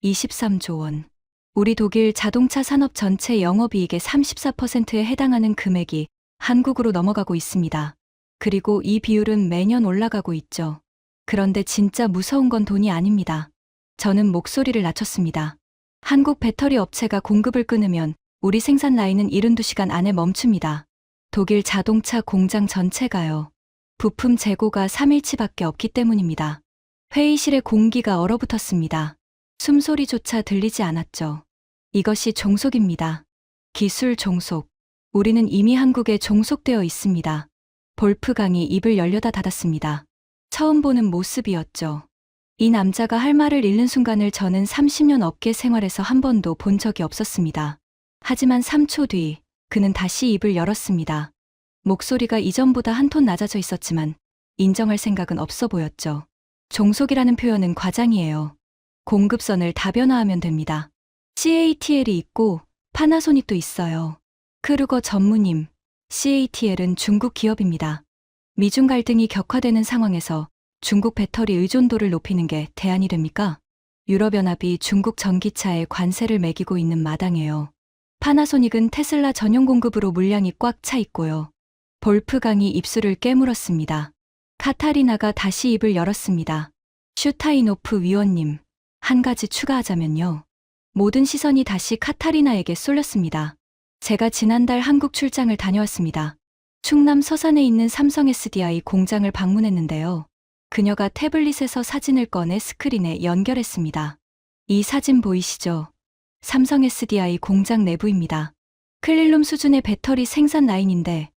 23조 원. 우리 독일 자동차 산업 전체 영업이익의 34%에 해당하는 금액이 한국으로 넘어가고 있습니다. 그리고 이 비율은 매년 올라가고 있죠. 그런데 진짜 무서운 건 돈이 아닙니다. 저는 목소리를 낮췄습니다. 한국 배터리 업체가 공급을 끊으면 우리 생산 라인은 72시간 안에 멈춥니다. 독일 자동차 공장 전체가요. 부품 재고가 3일치밖에 없기 때문입니다. 회의실의 공기가 얼어붙었습니다. 숨소리조차 들리지 않았죠. 이것이 종속입니다. 기술 종속. 우리는 이미 한국에 종속되어 있습니다. 볼프강이 입을 열려다 닫았습니다. 처음 보는 모습이었죠. 이 남자가 할 말을 잃는 순간을 저는 30년 업계 생활에서 한 번도 본 적이 없었습니다. 하지만 3초 뒤 그는 다시 입을 열었습니다. 목소리가 이전보다 한 톤 낮아져 있었지만 인정할 생각은 없어 보였죠. 종속이라는 표현은 과장이에요. 공급선을 다변화하면 됩니다. CATL이 있고 파나소닉도 있어요. 크루거 전무님, CATL은 중국 기업입니다. 미중 갈등이 격화되는 상황에서 중국 배터리 의존도를 높이는 게 대안이 됩니까? 유럽연합이 중국 전기차에 관세를 매기고 있는 마당에요. 파나소닉은 테슬라 전용 공급으로 물량이 꽉 차 있고요. 볼프강이 입술을 깨물었습니다. 카타리나가 다시 입을 열었습니다. 슈타이노프 위원님, 한 가지 추가하자면요. 모든 시선이 다시 카타리나에게 쏠렸습니다. 제가 지난달 한국 출장을 다녀왔습니다. 충남 서산에 있는 삼성 SDI 공장을 방문했는데요. 그녀가 태블릿에서 사진을 꺼내 스크린에 연결했습니다. 이 사진 보이시죠? 삼성 SDI 공장 내부입니다. 클릴룸 수준의 배터리 생산 라인인데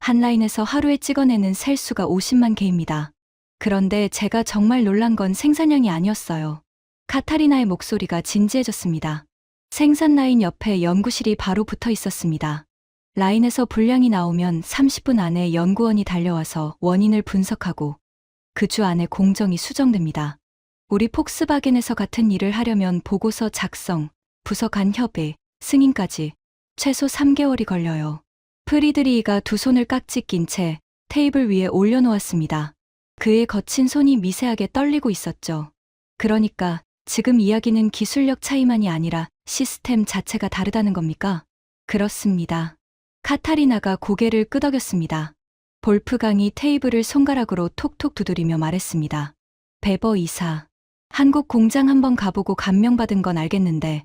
한 라인에서 하루에 찍어내는 셀 수가 50만 개입니다. 그런데 제가 정말 놀란 건 생산량이 아니었어요. 카타리나의 목소리가 진지해졌습니다. 생산 라인 옆에 연구실이 바로 붙어 있었습니다. 라인에서 불량이 나오면 30분 안에 연구원이 달려와서 원인을 분석하고 그 주 안에 공정이 수정됩니다. 우리 폭스바겐에서 같은 일을 하려면 보고서 작성, 부서 간 협의, 승인까지 최소 3개월이 걸려요. 프리드리히가 두 손을 깍지 낀 채 테이블 위에 올려놓았습니다. 그의 거친 손이 미세하게 떨리고 있었죠. 그러니까 지금 이야기는 기술력 차이만이 아니라 시스템 자체가 다르다는 겁니까? 그렇습니다. 카타리나가 고개를 끄덕였습니다. 볼프강이 테이블을 손가락으로 톡톡 두드리며 말했습니다. 베버 이사. 한국 공장 한번 가보고 감명받은 건 알겠는데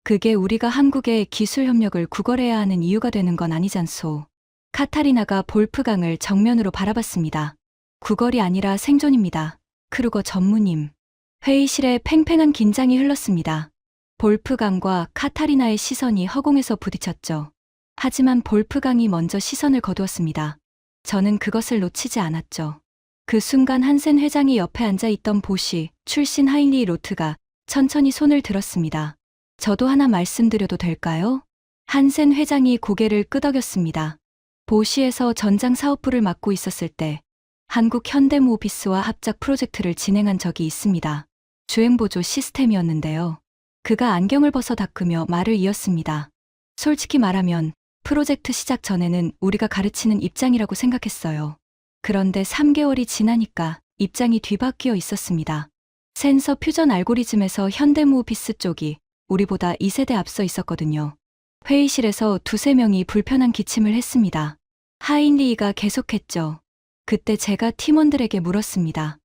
그게 우리가 한국의 기술 협력을 구걸해야 하는 이유가 되는 건 아니잖소. 카타리나가 볼프강을 정면으로 바라봤습니다. 구걸이 아니라 생존입니다. 크루거 전무님. 회의실에 팽팽한 긴장이 흘렀습니다. 볼프강과 카타리나의 시선이 허공에서 부딪혔죠. 하지만 볼프강이 먼저 시선을 거두었습니다. 저는 그것을 놓치지 않았죠. 그 순간 한센 회장이 옆에 앉아 있던 보시 출신 하인리 로트가 천천히 손을 들었습니다. 저도 하나 말씀드려도 될까요? 한센 회장이 고개를 끄덕였습니다. 보시에서 전장 사업부를 맡고 있었을 때 한국 현대모비스와 합작 프로젝트를 진행한 적이 있습니다. 주행보조 시스템이었는데요. 그가 안경을 벗어 닦으며 말을 이었습니다. 솔직히 말하면 프로젝트 시작 전에는 우리가 가르치는 입장이라고 생각했어요. 그런데 3개월이 지나니까 입장이 뒤바뀌어 있었습니다. 센서 퓨전 알고리즘에서 현대모비스 쪽이 우리보다 2세대 앞서 있었거든요. 회의실에서 두세 명이 불편한 기침을 했습니다. 하인리히가 계속했죠. 그때 제가 팀원들에게 물었습니다.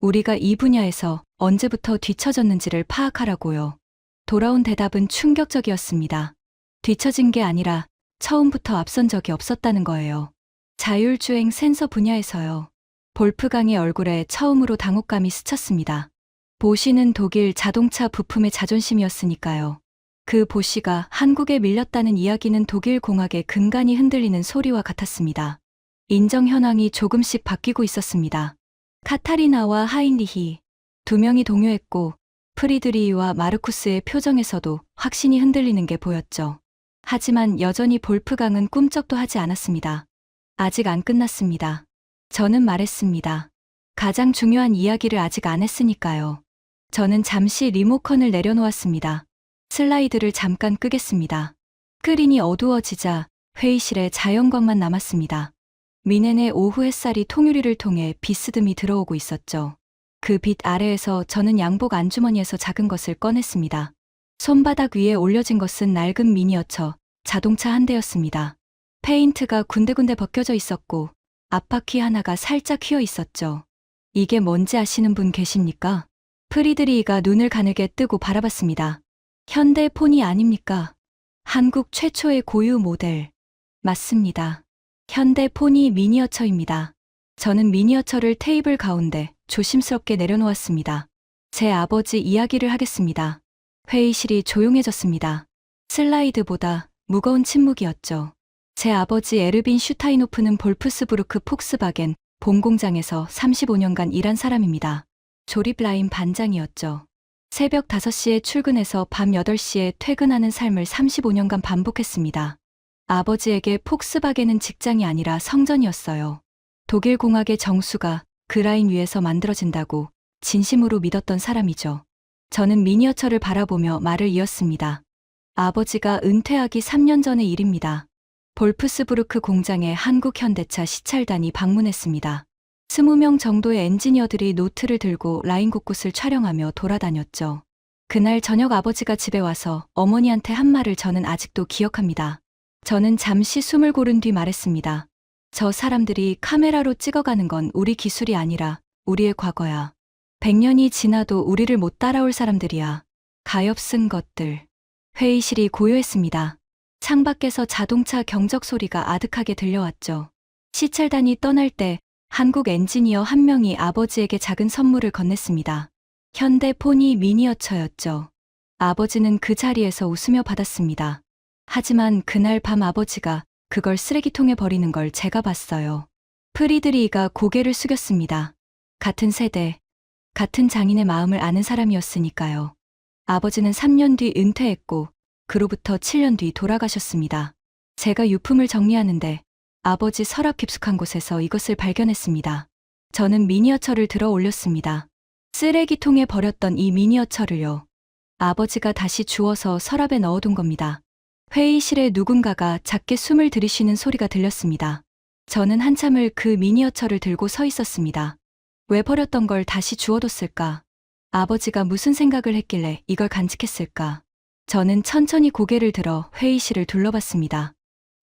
우리가 이 분야에서 언제부터 뒤처졌는지를 파악하라고요. 돌아온 대답은 충격적이었습니다. 뒤처진 게 아니라 처음부터 앞선 적이 없었다는 거예요. 자율주행 센서 분야에서요. 볼프강의 얼굴에 처음으로 당혹감이 스쳤습니다. 보시는 독일 자동차 부품의 자존심이었으니까요. 그 보시가 한국에 밀렸다는 이야기는 독일 공학의 근간이 흔들리는 소리와 같았습니다. 인정 현황이 조금씩 바뀌고 있었습니다. 카타리나와 하인리히 두 명이 동요했고 프리드리히와 마르쿠스의 표정에서도 확신이 흔들리는 게 보였죠. 하지만 여전히 볼프강은 꿈쩍도 하지 않았습니다. 아직 안 끝났습니다. 저는 말했습니다. 가장 중요한 이야기를 아직 안 했으니까요. 저는 잠시 리모컨을 내려놓았습니다. 슬라이드를 잠깐 끄겠습니다. 스크린이 어두워지자 회의실에 자연광만 남았습니다. 미넨의 오후 햇살이 통유리를 통해 비스듬히 들어오고 있었죠. 그 빛 아래에서 저는 양복 안주머니에서 작은 것을 꺼냈습니다. 손바닥 위에 올려진 것은 낡은 미니어처 자동차 한 대였습니다. 페인트가 군데군데 벗겨져 있었고 앞바퀴 하나가 살짝 휘어 있었죠. 이게 뭔지 아시는 분 계십니까? 프리드리히가 눈을 가늘게 뜨고 바라봤습니다. 현대폰이 아닙니까? 한국 최초의 고유 모델. 맞습니다. 현대폰이 미니어처입니다. 저는 미니어처를 테이블 가운데 조심스럽게 내려놓았습니다. 제 아버지 이야기를 하겠습니다. 회의실이 조용해졌습니다. 슬라이드보다 무거운 침묵이었죠. 제 아버지 에르빈 슈타이노프는 볼프스부르크 폭스바겐 본공장에서 35년간 일한 사람입니다. 조립 라인 반장이었죠. 새벽 5시에 출근해서 밤 8시에 퇴근하는 삶을 35년간 반복했습니다. 아버지에게 폭스바겐은 직장이 아니라 성전이었어요. 독일 공학의 정수가 그 라인 위에서 만들어진다고 진심으로 믿었던 사람이죠. 저는 미니어처를 바라보며 말을 이었습니다. 아버지가 은퇴하기 3년 전의 일입니다. 볼프스부르크 공장에 한국 현대차 시찰단이 방문했습니다. 20명 정도의 엔지니어들이 노트를 들고 라인 곳곳을 촬영하며 돌아다녔죠. 그날 저녁 아버지가 집에 와서 어머니한테 한 말을 저는 아직도 기억합니다. 저는 잠시 숨을 고른 뒤 말했습니다. 저 사람들이 카메라로 찍어가는 건 우리 기술이 아니라 우리의 과거야. 100년이 지나도 우리를 못 따라올 사람들이야. 가엾은 것들. 회의실이 고요했습니다. 창밖에서 자동차 경적 소리가 아득하게 들려왔죠. 시찰단이 떠날 때 한국 엔지니어 한 명이 아버지에게 작은 선물을 건넸습니다. 현대포니 미니어처였죠. 아버지는 그 자리에서 웃으며 받았습니다. 하지만 그날 밤 아버지가 그걸 쓰레기통에 버리는 걸 제가 봤어요. 프리드리히가 고개를 숙였습니다. 같은 세대, 같은 장인의 마음을 아는 사람이었으니까요. 아버지는 3년 뒤 은퇴했고 그로부터 7년 뒤 돌아가셨습니다. 제가 유품을 정리하는데 아버지 서랍 깊숙한 곳에서 이것을 발견했습니다. 저는 미니어처를 들어 올렸습니다. 쓰레기통에 버렸던 이 미니어처를요. 아버지가 다시 주워서 서랍에 넣어둔 겁니다. 회의실에 누군가가 작게 숨을 들이쉬는 소리가 들렸습니다. 저는 한참을 그 미니어처를 들고 서 있었습니다. 왜 버렸던 걸 다시 주워뒀을까? 아버지가 무슨 생각을 했길래 이걸 간직했을까? 저는 천천히 고개를 들어 회의실을 둘러봤습니다.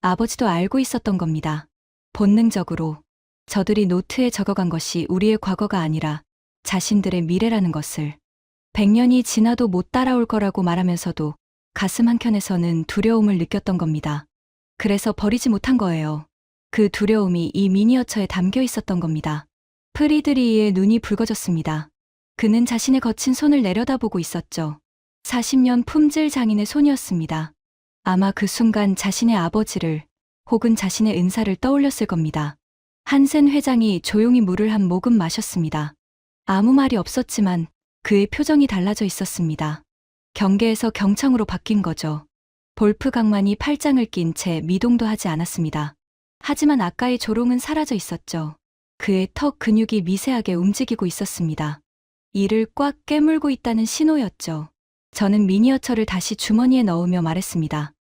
아버지도 알고 있었던 겁니다. 본능적으로 저들이 노트에 적어간 것이 우리의 과거가 아니라 자신들의 미래라는 것을 100년이 지나도 못 따라올 거라고 말하면서도 가슴 한켠에서는 두려움을 느꼈던 겁니다. 그래서 버리지 못한 거예요. 그 두려움이 이 미니어처에 담겨 있었던 겁니다. 프리드리히의 눈이 붉어졌습니다. 그는 자신의 거친 손을 내려다보고 있었죠. 40년 품질 장인의 손이었습니다. 아마 그 순간 자신의 아버지를 혹은 자신의 은사를 떠올렸을 겁니다. 한센 회장이 조용히 물을 한 모금 마셨습니다. 아무 말이 없었지만 그의 표정이 달라져 있었습니다. 경계에서 경청으로 바뀐 거죠. 볼프강만이 팔짱을 낀 채 미동도 하지 않았습니다. 하지만 아까의 조롱은 사라져 있었죠. 그의 턱 근육이 미세하게 움직이고 있었습니다. 이를 꽉 깨물고 있다는 신호였죠. 저는 미니어처를 다시 주머니에 넣으며 말했습니다.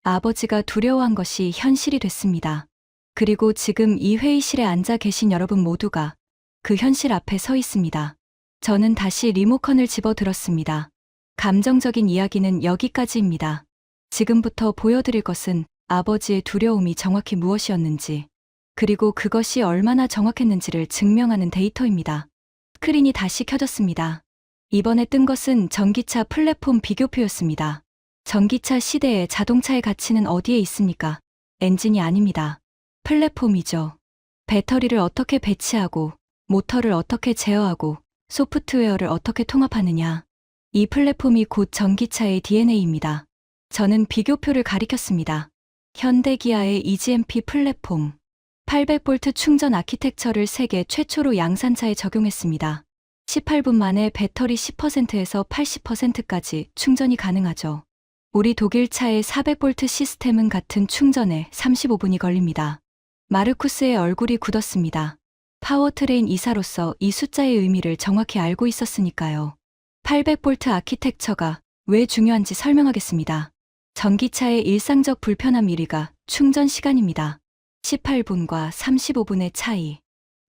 아버지가 두려워한 것이 현실이 됐습니다. 그리고 지금 이 회의실에 앉아 계신 여러분 모두가 그 현실 앞에 서 있습니다. 저는 다시 리모컨을 집어들었습니다. 감정적인 이야기는 여기까지입니다. 지금부터 보여드릴 것은 아버지의 두려움이 정확히 무엇이었는지, 그리고 그것이 얼마나 정확했는지를 증명하는 데이터입니다. 스크린이 다시 켜졌습니다. 이번에 뜬 것은 전기차 플랫폼 비교표였습니다. 전기차 시대에 자동차의 가치는 어디에 있습니까? 엔진이 아닙니다. 플랫폼이죠. 배터리를 어떻게 배치하고, 모터를 어떻게 제어하고, 소프트웨어를 어떻게 통합하느냐. 이 플랫폼이 곧 전기차의 DNA입니다. 저는 비교표를 가리켰습니다. 현대기아의 EGMP 플랫폼. 800V 충전 아키텍처를 세계 최초로 양산차에 적용했습니다. 18분 만에 배터리 10%에서 80%까지 충전이 가능하죠. 우리 독일차의 400V 시스템은 같은 충전에 35분이 걸립니다. 마르쿠스의 얼굴이 굳었습니다. 파워트레인 이사로서 이 숫자의 의미를 정확히 알고 있었으니까요. 800V 아키텍처가 왜 중요한지 설명하겠습니다. 전기차의 일상적 불편함 1위가 충전 시간입니다. 18분과 35분의 차이.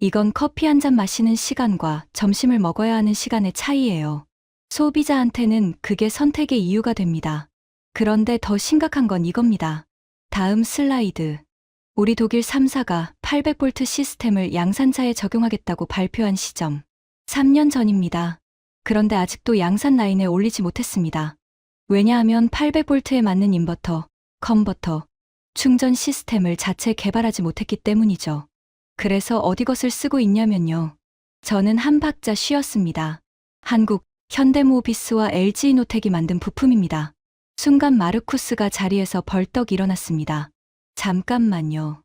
이건 커피 한 잔 마시는 시간과 점심을 먹어야 하는 시간의 차이예요. 소비자한테는 그게 선택의 이유가 됩니다. 그런데 더 심각한 건 이겁니다. 다음 슬라이드. 우리 독일 3사가 800V 시스템을 양산차에 적용하겠다고 발표한 시점. 3년 전입니다. 그런데 아직도 양산 라인에 올리지 못했습니다. 왜냐하면 800V에 맞는 인버터, 컨버터, 충전 시스템을 자체 개발하지 못했기 때문이죠. 그래서 어디 것을 쓰고 있냐면요. 저는 한 박자 쉬었습니다. 한국, 현대모비스와 LG이노텍이 만든 부품입니다. 순간 마르쿠스가 자리에서 벌떡 일어났습니다. 잠깐만요.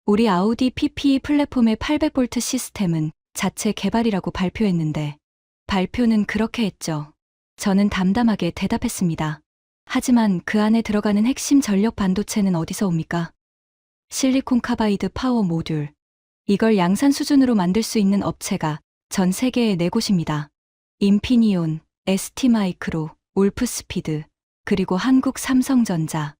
우리 아우디 PPE 플랫폼의 800V 시스템은 자체 개발이라고 발표했는데, 발표는 그렇게 했죠. 저는 담담하게 대답했습니다. 하지만 그 안에 들어가는 핵심 전력 반도체는 어디서 옵니까? 실리콘 카바이드 파워 모듈. 이걸 양산 수준으로 만들 수 있는 업체가 전 세계에 4곳입니다. 인피니온, ST마이크로, 울프스피드, 그리고 한국 삼성전자.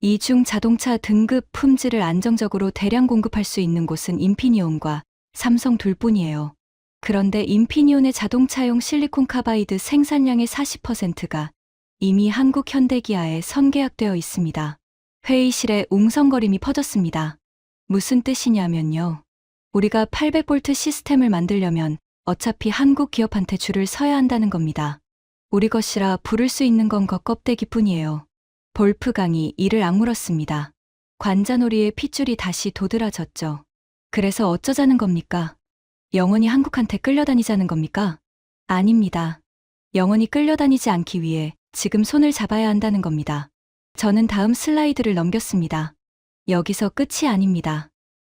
이 중 자동차 등급 품질을 안정적으로 대량 공급할 수 있는 곳은 인피니온과 삼성 둘뿐이에요. 그런데 인피니온의 자동차용 실리콘 카바이드 생산량의 40%가 이미 한국 현대기아에 선계약되어 있습니다. 회의실에 웅성거림이 퍼졌습니다. 무슨 뜻이냐면요. 우리가 800V 시스템을 만들려면 어차피 한국 기업한테 줄을 서야 한다는 겁니다. 우리 것이라 부를 수 있는 건 겉껍데기뿐이에요. 볼프강이 이를 악물었습니다. 관자놀이의 핏줄이 다시 도드라졌죠. 그래서 어쩌자는 겁니까? 영원히 한국한테 끌려다니자는 겁니까? 아닙니다. 영원히 끌려다니지 않기 위해 지금 손을 잡아야 한다는 겁니다. 저는 다음 슬라이드를 넘겼습니다. 여기서 끝이 아닙니다.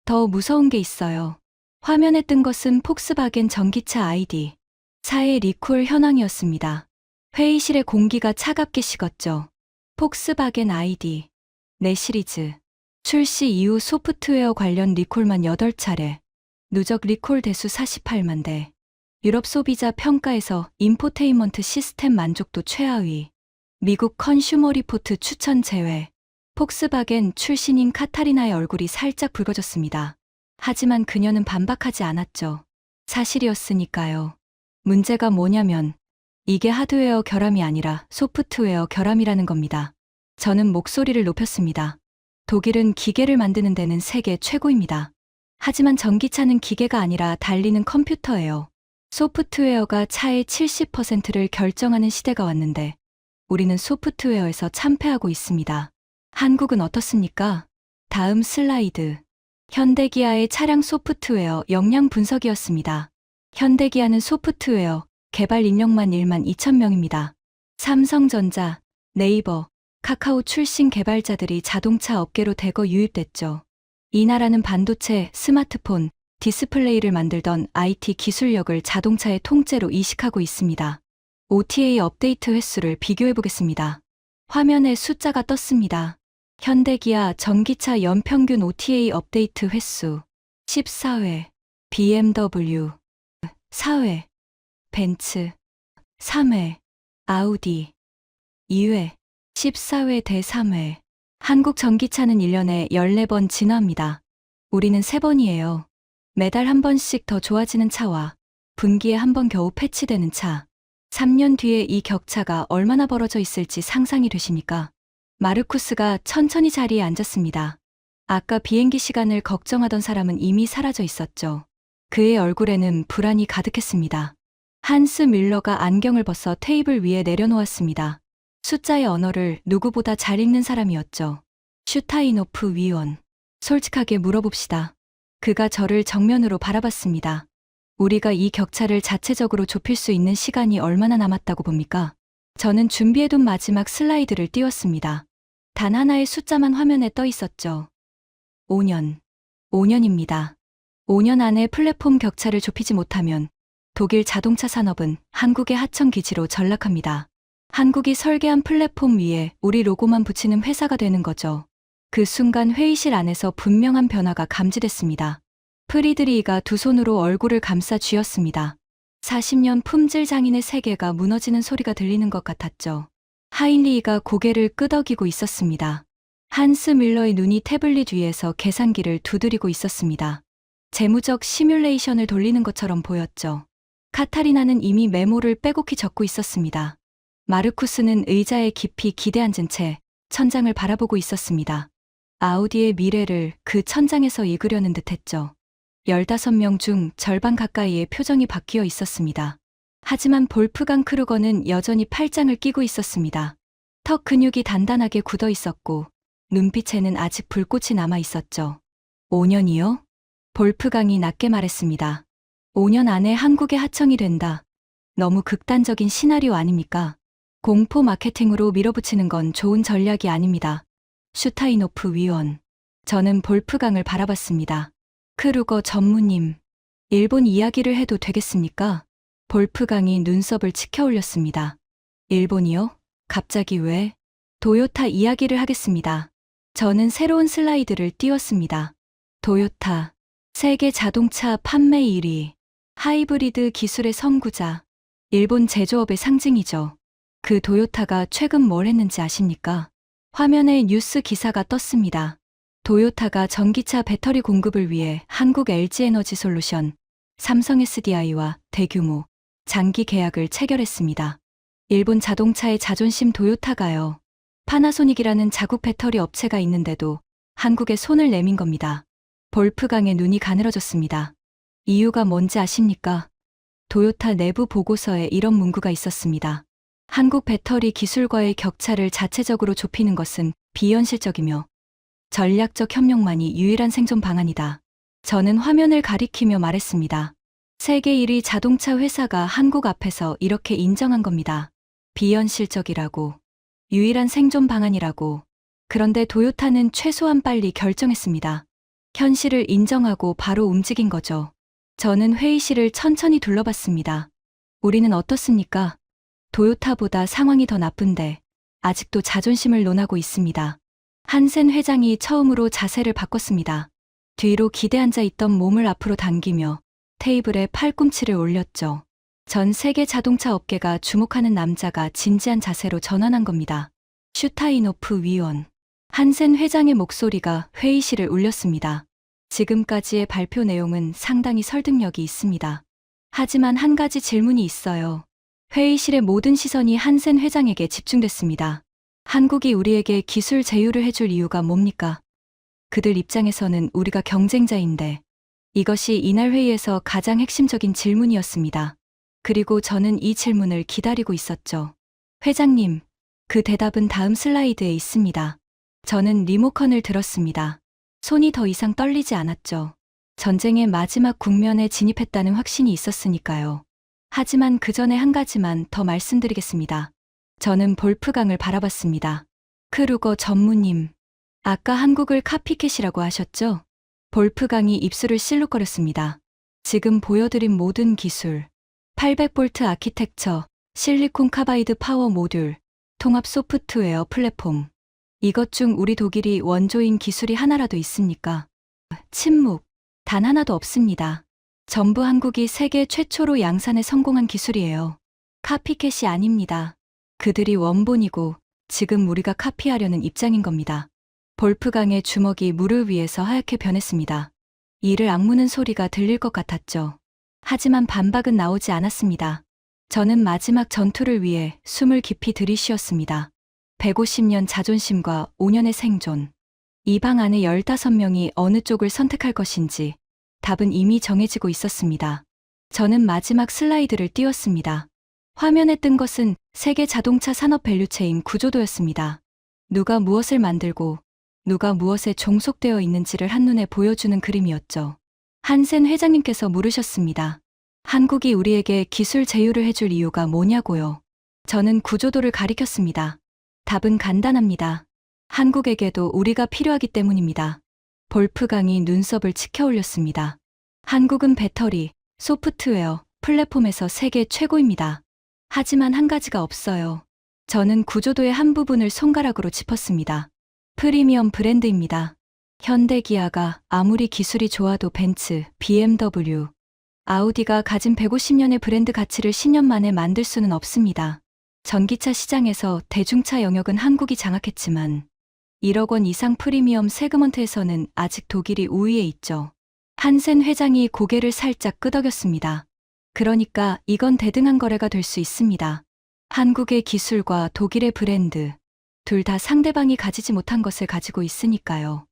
더 무서운 게 있어요. 화면에 뜬 것은 폭스바겐 전기차 ID 4의 리콜 현황이었습니다. 회의실의 공기가 차갑게 식었죠. 폭스바겐 ID 4 시리즈 출시 이후 소프트웨어 관련 리콜만 8차례, 누적 리콜 대수 48만 대, 유럽 소비자 평가에서 인포테인먼트 시스템 만족도 최하위, 미국 컨슈머 리포트 추천 제외, 폭스바겐 출신인 카타리나의 얼굴이 살짝 붉어졌습니다. 하지만 그녀는 반박하지 않았죠. 사실이었으니까요. 문제가 뭐냐면 이게 하드웨어 결함이 아니라 소프트웨어 결함이라는 겁니다. 저는 목소리를 높였습니다. 독일은 기계를 만드는 데는 세계 최고입니다. 하지만 전기차는 기계가 아니라 달리는 컴퓨터예요. 소프트웨어가 차의 70%를 결정하는 시대가 왔는데 우리는 소프트웨어에서 참패하고 있습니다. 한국은 어떻습니까? 다음 슬라이드. 현대기아의 차량 소프트웨어 역량 분석이었습니다. 현대기아는 소프트웨어 개발 인력만 1만 2천 명입니다. 삼성전자, 네이버, 카카오 출신 개발자들이 자동차 업계로 대거 유입됐죠. 이 나라는 반도체, 스마트폰, 디스플레이를 만들던 IT 기술력을 자동차의 통째로 이식하고 있습니다. OTA 업데이트 횟수를 비교해 보겠습니다. 화면에 숫자가 떴습니다. 현대기아 전기차 연평균 OTA 업데이트 횟수 14회, BMW 4회, 벤츠 3회, 아우디 2회, 14회 대 3회. 한국 전기차는 1년에 14번 진화합니다. 우리는 3번이에요. 매달 한 번씩 더 좋아지는 차와 분기에 한 번 겨우 패치되는 차. 3년 뒤에 이 격차가 얼마나 벌어져 있을지 상상이 되십니까? 마르쿠스가 천천히 자리에 앉았습니다. 아까 비행기 시간을 걱정하던 사람은 이미 사라져 있었죠. 그의 얼굴에는 불안이 가득했습니다. 한스 밀러가 안경을 벗어 테이블 위에 내려놓았습니다. 숫자의 언어를 누구보다 잘 읽는 사람이었죠. 슈타이노프 위원. 솔직하게 물어봅시다. 그가 저를 정면으로 바라봤습니다. 우리가 이 격차를 자체적으로 좁힐 수 있는 시간이 얼마나 남았다고 봅니까? 저는 준비해둔 마지막 슬라이드를 띄웠습니다. 단 하나의 숫자만 화면에 떠 있었죠. 5년. 5년입니다. 5년 안에 플랫폼 격차를 좁히지 못하면 독일 자동차 산업은 한국의 하청 기지로 전락합니다. 한국이 설계한 플랫폼 위에 우리 로고만 붙이는 회사가 되는 거죠. 그 순간 회의실 안에서 분명한 변화가 감지됐습니다. 프리드리히가 두 손으로 얼굴을 감싸 쥐었습니다. 40년 품질 장인의 세계가 무너지는 소리가 들리는 것 같았죠. 하인리히가 고개를 끄덕이고 있었습니다. 한스 밀러의 눈이 태블릿 위에서 계산기를 두드리고 있었습니다. 재무적 시뮬레이션을 돌리는 것처럼 보였죠. 카타리나는 이미 메모를 빼곡히 적고 있었습니다. 마르쿠스는 의자에 깊이 기대앉은 채 천장을 바라보고 있었습니다. 아우디의 미래를 그 천장에서 읽으려는 듯했죠. 15명 중 절반 가까이의 표정이 바뀌어 있었습니다. 하지만 볼프강 크루거는 여전히 팔짱을 끼고 있었습니다. 턱 근육이 단단하게 굳어 있었고 눈빛에는 아직 불꽃이 남아 있었죠. 5년이요? 볼프강이 낮게 말했습니다. 5년 안에 한국의 하청이 된다. 너무 극단적인 시나리오 아닙니까? 공포 마케팅으로 밀어붙이는 건 좋은 전략이 아닙니다. 슈타이노프 위원. 저는 볼프강을 바라봤습니다. 크루거 전무님, 일본 이야기를 해도 되겠습니까? 볼프강이 눈썹을 치켜 올렸습니다. 일본이요? 갑자기 왜? 도요타 이야기를 하겠습니다. 저는 새로운 슬라이드를 띄웠습니다. 도요타, 세계 자동차 판매 1위, 하이브리드 기술의 선구자, 일본 제조업의 상징이죠. 그 도요타가 최근 뭘 했는지 아십니까? 화면에 뉴스 기사가 떴습니다. 도요타가 전기차 배터리 공급을 위해 한국 LG에너지솔루션, 삼성 SDI와 대규모 장기 계약을 체결했습니다. 일본 자동차의 자존심 도요타가요. 파나소닉이라는 자국 배터리 업체가 있는데도 한국에 손을 내민 겁니다. 볼프강의 눈이 가늘어졌습니다. 이유가 뭔지 아십니까? 도요타 내부 보고서에 이런 문구가 있었습니다. 한국 배터리 기술과의 격차를 자체적으로 좁히는 것은 비현실적이며 전략적 협력만이 유일한 생존 방안이다. 저는 화면을 가리키며 말했습니다. 세계 1위 자동차 회사가 한국 앞에서 이렇게 인정한 겁니다. 비현실적이라고. 유일한 생존 방안이라고. 그런데 도요타는 최소한 빨리 결정했습니다. 현실을 인정하고 바로 움직인 거죠. 저는 회의실을 천천히 둘러봤습니다. 우리는 어떻습니까? 도요타보다 상황이 더 나쁜데 아직도 자존심을 논하고 있습니다. 한센 회장이 처음으로 자세를 바꿨습니다. 뒤로 기대앉아 있던 몸을 앞으로 당기며 테이블에 팔꿈치를 올렸죠. 전 세계 자동차 업계가 주목하는 남자가 진지한 자세로 전환한 겁니다. 슈타이노프 위원. 한센 회장의 목소리가 회의실을 울렸습니다. 지금까지의 발표 내용은 상당히 설득력이 있습니다. 하지만 한 가지 질문이 있어요. 회의실의 모든 시선이 한센 회장에게 집중됐습니다. 한국이 우리에게 기술 제휴를 해줄 이유가 뭡니까? 그들 입장에서는 우리가 경쟁자인데 이것이 이날 회의에서 가장 핵심적인 질문이었습니다. 그리고 저는 이 질문을 기다리고 있었죠. 회장님, 그 대답은 다음 슬라이드에 있습니다. 저는 리모컨을 들었습니다. 손이 더 이상 떨리지 않았죠. 전쟁의 마지막 국면에 진입했다는 확신이 있었으니까요. 하지만 그 전에 한 가지만 더 말씀드리겠습니다. 저는 볼프강을 바라봤습니다. 크루거 전무님, 아까 한국을 카피캣이라고 하셨죠? 볼프강이 입술을 실룩거렸습니다. 지금 보여드린 모든 기술, 800V 아키텍처, 실리콘 카바이드 파워 모듈, 통합 소프트웨어 플랫폼. 이것 중 우리 독일이 원조인 기술이 하나라도 있습니까? 침묵. 단 하나도 없습니다. 전부 한국이 세계 최초로 양산에 성공한 기술이에요. 카피캣이 아닙니다. 그들이 원본이고 지금 우리가 카피하려는 입장인 겁니다. 볼프강의 주먹이 물을 위에서 하얗게 변했습니다. 이를 악무는 소리가 들릴 것 같았죠. 하지만 반박은 나오지 않았습니다. 저는 마지막 전투를 위해 숨을 깊이 들이쉬었습니다. 150년 자존심과 5년의 생존. 이 방 안에 15명이 어느 쪽을 선택할 것인지 답은 이미 정해지고 있었습니다. 저는 마지막 슬라이드를 띄웠습니다. 화면에 뜬 것은 세계 자동차 산업 밸류체인 구조도였습니다. 누가 무엇을 만들고 누가 무엇에 종속되어 있는지를 한눈에 보여주는 그림이었죠. 한센 회장님께서 물으셨습니다. 한국이 우리에게 기술 제휴를 해줄 이유가 뭐냐고요. 저는 구조도를 가리켰습니다. 답은 간단합니다. 한국에게도 우리가 필요하기 때문입니다. 볼프강이 눈썹을 치켜 올렸습니다. 한국은 배터리, 소프트웨어, 플랫폼에서 세계 최고입니다. 하지만 한 가지가 없어요. 저는 구조도의 한 부분을 손가락으로 짚었습니다. 프리미엄 브랜드입니다. 현대 기아가 아무리 기술이 좋아도 벤츠, BMW, 아우디가 가진 150년의 브랜드 가치를 10년 만에 만들 수는 없습니다. 전기차 시장에서 대중차 영역은 한국이 장악했지만 1억 원 이상 프리미엄 세그먼트에서는 아직 독일이 우위에 있죠. 한센 회장이 고개를 살짝 끄덕였습니다. 그러니까 이건 대등한 거래가 될 수 있습니다. 한국의 기술과 독일의 브랜드, 둘 다 상대방이 가지지 못한 것을 가지고 있으니까요.